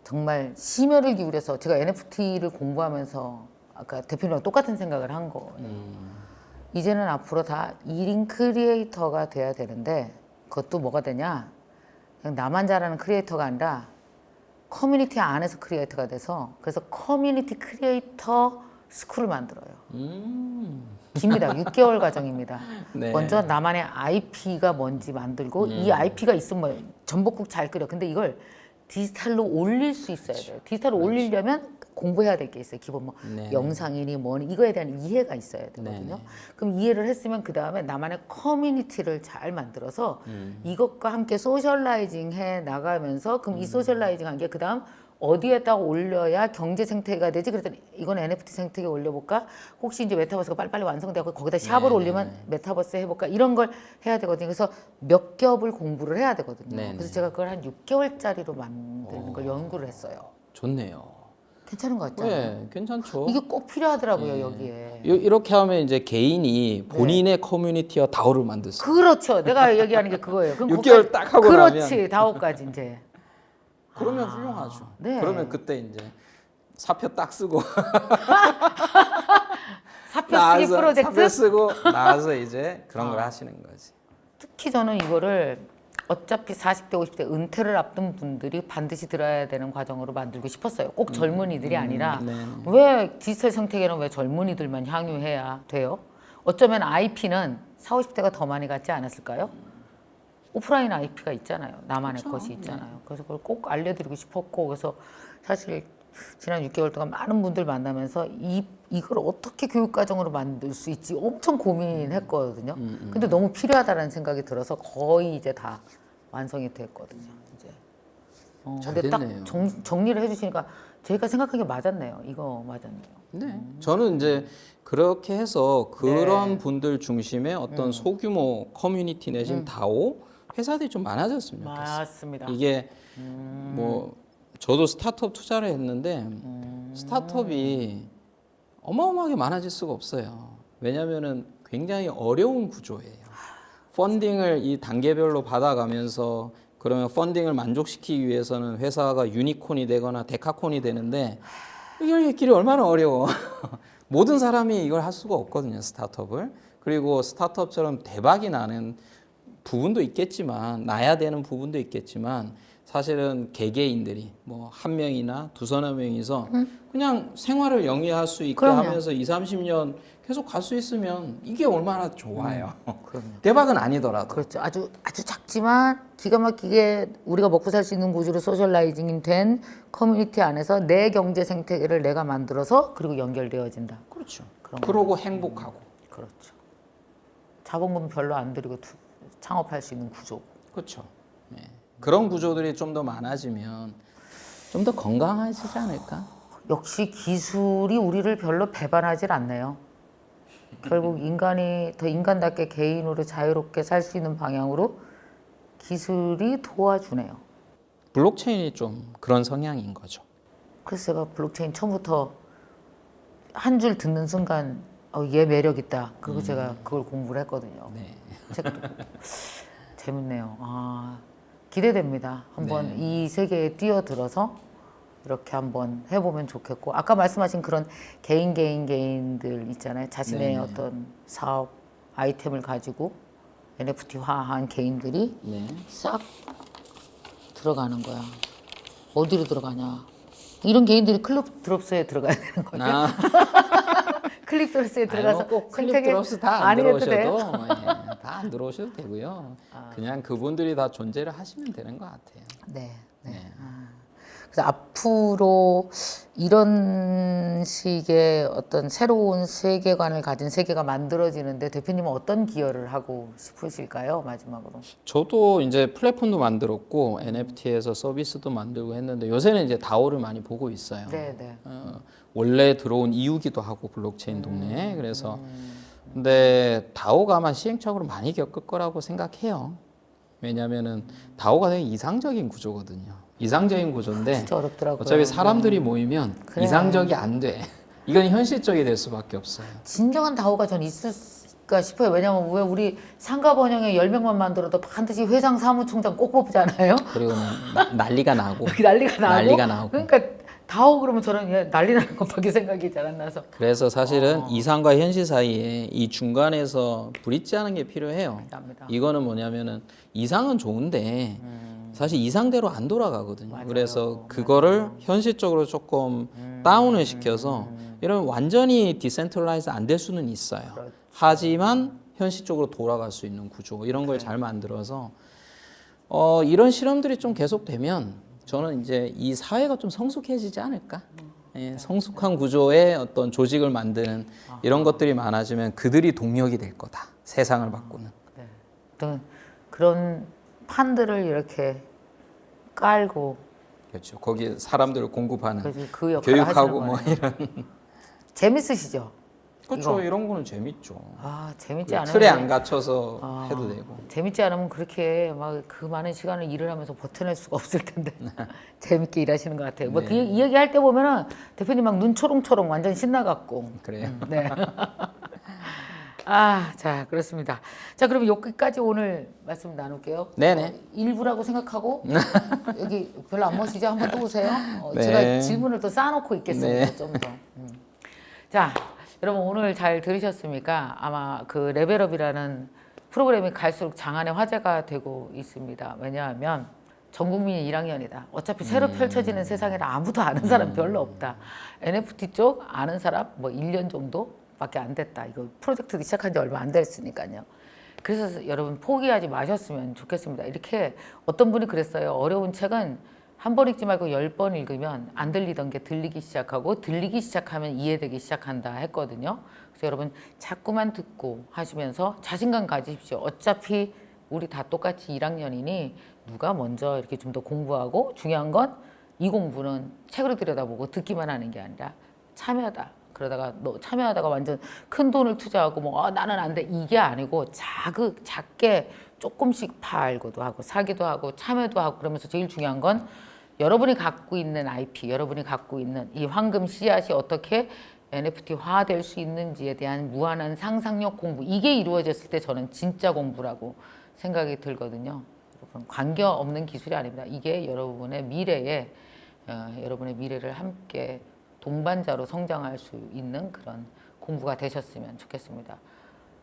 정말 심혈을 기울여서 제가 NFT를 공부하면서 아까 대표님랑 똑같은 생각을 한 거예요. 이제는 앞으로 다 1인 크리에이터가 돼야 되는데 그것도 뭐가 되냐? 그냥 나만 잘하는 크리에이터가 아니라 커뮤니티 안에서 크리에이터가 돼서 그래서 커뮤니티 크리에이터 스쿨을 만들어요. 깁니다. 6개월 과정입니다. 네. 먼저 나만의 IP가 뭔지 만들고 이 IP가 있으면 뭐 전복국 잘 끓여. 근데 이걸 디지털로 올릴 수 있어야 돼요. 디지털로 그렇죠. 올리려면 공부해야 될 게 있어요. 기본 뭐 네네. 영상이니 뭐니 이거에 대한 이해가 있어야 되거든요. 네네. 그럼 이해를 했으면 그 다음에 나만의 커뮤니티를 잘 만들어서 음. 이것과 함께 소셜라이징 해 나가면서 그럼 이 소셜라이징 한 게 그 다음 어디에다가 올려야 경제 생태계가 되지? 그랬더니 이건 NFT 생태계에 올려볼까? 혹시 이제 메타버스가 빨리빨리 완성되고 거기다 샵을 네네. 올리면 메타버스 해볼까? 이런 걸 해야 되거든요. 그래서 몇 겹을 공부를 해야 되거든요. 네네. 그래서 제가 그걸 한 6개월짜리로 만드는 걸 연구를 했어요. 좋네요. 괜찮은 것 같잖아요. 네, 괜찮죠. 이게 꼭 필요하더라고요, 네. 여기에. 이렇게 하면 이제 개인이 본인의 커뮤니티와 다오를 만들 수. 그렇죠. 내가 얘기하는 게 그거예요. 그럼 6개월 딱 하고 그렇지. 다오까지 이제. 그러면 훌륭하죠. 네. 그러면 그때 이제 사표 딱 쓰고 사표 쓰기 프로젝트. 사표 쓰고 나와서 이제 그런 걸 하시는 거지. 특히 저는 이거를 어차피 40대, 50대 은퇴를 앞둔 분들이 반드시 들어야 되는 과정으로 만들고 싶었어요. 꼭 젊은이들이 아니라 네네. 왜 디지털 생태계는 왜 젊은이들만 향유해야 돼요? 어쩌면 IP는 40, 50대가 더 많이 갖지 않았을까요? 오프라인 IP가 있잖아요. 나만의 그렇죠. 것이 있잖아요. 그래서 그걸 꼭 알려드리고 싶었고 그래서 사실 지난 6개월 동안 많은 분들 만나면서 이걸 어떻게 교육과정으로 만들 수 있지 엄청 고민했거든요. 근데 너무 필요하다는 생각이 들어서 거의 이제 다 완성이 됐거든요. 이제. 잘 근데 딱 됐네요. 정리를 해주시니까 제가 생각한 게 맞았네요. 이거 맞았네요. 네. 저는 이제 그렇게 해서 그런 네. 분들 중심의 어떤 소규모 커뮤니티 내지는 다오 회사들이 좀 많아졌으면 좋겠어요. 맞습니다. 이게 뭐 저도 스타트업 투자를 했는데 스타트업이 어마어마하게 많아질 수가 없어요. 왜냐하면은 굉장히 어려운 구조예요. 펀딩을 이 단계별로 받아가면서 그러면 펀딩을 만족시키기 위해서는 회사가 유니콘이 되거나 데카콘이 되는데 이게 길이 얼마나 어려워. 모든 사람이 이걸 할 수가 없거든요, 스타트업을. 그리고 스타트업처럼 대박이 나는 부분도 있겠지만 나야 되는 부분도 있겠지만 사실은 개개인들이 뭐 한 명이나 두서너 명이서 그냥 생활을 영위할 수 있게 그럼요. 하면서 20, 30년 계속 갈 수 있으면 이게 얼마나 좋아요. 그럼요. 대박은 아니더라도. 그렇죠. 아주 작지만 기가 막히게 우리가 먹고 살 수 있는 구조로 소셜라이징이 된 커뮤니티 안에서 내 경제 생태계를 내가 만들어서 그리고 연결되어진다. 그렇죠. 그런 그러고 행복하고. 그렇죠. 자본금 별로 안 들이고 창업할 수 있는 구조. 그렇죠. 네. 그런 구조들이 좀 더 많아지면 좀 더 건강해지지 않을까? 역시 기술이 우리를 별로 배반하질 않네요. 결국 인간이 더 인간답게 개인으로 자유롭게 살 수 있는 방향으로 기술이 도와주네요. 블록체인이 좀 그런 성향인 거죠. 그래서 제가 블록체인 처음부터 한 줄 듣는 순간 얘 매력 있다. 그리고 제가 그걸 공부를 했거든요. 네. 책도 재밌네요. 기대됩니다. 한번 이 세계에 뛰어들어서 이렇게 한번 해보면 좋겠고 아까 말씀하신 그런 개인들 있잖아요. 자신의 네네. 어떤 사업 아이템을 가지고 NFT화한 개인들이 네. 싹 들어가는 거야. 어디로 들어가냐? 이런 개인들이 클럽 드롭스에 들어가야 되는 거예요. 아, 클립 드롭스에 들어가서 꼭 클립 생태계 드롭스 다 안 많이 해도 들어오셔도 돼요? 다 안 들어오셔도 되고요. 그냥 그분들이 다 존재를 하시면 되는 것 같아요. 네. 네. 네. 그래서 앞으로 이런 식의 어떤 새로운 세계관을 가진 세계가 만들어지는데 대표님은 어떤 기여를 하고 싶으실까요? 마지막으로. 저도 이제 플랫폼도 만들었고 NFT에서 서비스도 만들고 했는데 요새는 이제 다오를 많이 보고 있어요. 네, 네. 원래 들어온 이유기도 하고 블록체인 동네에 그래서 근데 다오가 아마 시행착오를 많이 겪을 거라고 생각해요. 왜냐하면은 다오가 되게 이상적인 구조거든요. 이상적인 구조인데 진짜 어렵더라고요. 어차피 사람들이 모이면 그래. 이상적이 안 돼. 이건 현실적이 될 수밖에 없어요. 진정한 다오가 전 있을까 싶어요. 왜냐면 왜 우리 상가 번영에 10명만 만들어도 반드시 회장 사무총장 꼭 뽑잖아요. 그리고는 난리가 나고 난리가 나고. 난리가 나고. 그러니까 다오 그러면 저는 그냥 난리 나는 것밖에 생각이 잘 안 나서. 그래서 사실은 이상과 현실 사이에 이 중간에서 브릿지하는 게 필요해요. 감사합니다. 이거는 뭐냐면은 이상은 좋은데 사실 이상대로 안 돌아가거든요. 맞아요. 그래서 그거를 현실적으로 조금 다운을 시켜서 이러면 완전히 디센트럴라이즈 안 될 수는 있어요. 그렇죠. 하지만 현실적으로 돌아갈 수 있는 구조 이런 걸 잘 만들어서 이런 실험들이 좀 계속되면 저는 이제 이 사회가 좀 성숙해지지 않을까? 예, 성숙한 구조의 어떤 조직을 만드는 이런 것들이 많아지면 그들이 동력이 될 거다. 세상을 바꾸는. 네. 어떤 그런 판들을 이렇게 깔고 그렇죠. 거기에 사람들을 공급하는 그 역할을 교육하고 하시는 뭐 거네요. 이런. 재밌으시죠? 그렇죠. 이거. 이런 거는 재밌죠. 아 재밌지 않으면 틀에 안 갇혀서 해도 되고. 재밌지 않으면 그렇게 막 그 많은 시간을 일을 하면서 버텨낼 수가 없을 텐데 재밌게 일하시는 것 같아요. 뭐 그 이야기 할 때 보면은 대표님 막 눈 초롱초롱 완전 신나갖고. 그래요. 네. 아, 자 그렇습니다. 자 그러면 여기까지 오늘 말씀 나눌게요. 네네. 일부라고 생각하고 여기 별로 안 멋이죠? 한번 또 오세요. 네. 제가 질문을 또 쌓아놓고 있겠습니다. 네. 좀 더. 자, 여러분 오늘 잘 들으셨습니까? 아마 그 레벨업이라는 프로그램이 갈수록 장안의 화제가 되고 있습니다. 왜냐하면 전 국민이 1학년이다. 어차피 새로 펼쳐지는 세상에는 아무도 아는 사람 별로 없다. NFT 쪽 아는 사람 뭐 1년 정도밖에 안 됐다. 이거 프로젝트 시작한 지 얼마 안 됐으니까요. 그래서 여러분 포기하지 마셨으면 좋겠습니다. 이렇게 어떤 분이 그랬어요. 어려운 책은 한 번 읽지 말고 10번 읽으면 안 들리던 게 들리기 시작하고 들리기 시작하면 이해되기 시작한다 했거든요. 그래서 여러분 자꾸만 듣고 하시면서 자신감 가지십시오. 어차피 우리 다 똑같이 1학년이니 누가 먼저 이렇게 좀 더 공부하고 중요한 건 이 공부는 책으로 들여다보고 듣기만 하는 게 아니라 참여다. 그러다가 너 참여하다가 완전 큰 돈을 투자하고 뭐 나는 안 돼 이게 아니고 작게 조금씩 팔고도 하고 사기도 하고 참여도 하고 그러면서 제일 중요한 건 여러분이 갖고 있는 IP, 여러분이 갖고 있는 이 황금 씨앗이 어떻게 NFT화될 수 있는지에 대한 무한한 상상력 공부 이게 이루어졌을 때 저는 진짜 공부라고 생각이 들거든요. 여러분 관계없는 기술이 아닙니다. 이게 여러분의 미래에 여러분의 미래를 함께 동반자로 성장할 수 있는 그런 공부가 되셨으면 좋겠습니다.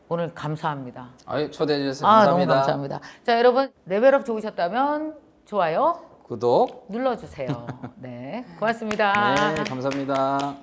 오늘 감사합니다. 아유, 초대해 주셔서 너무 감사합니다. 감사합니다. 자, 여러분 레벨업 좋으셨다면 좋아요 구독. 눌러주세요. 네, 고맙습니다. 네, 감사합니다.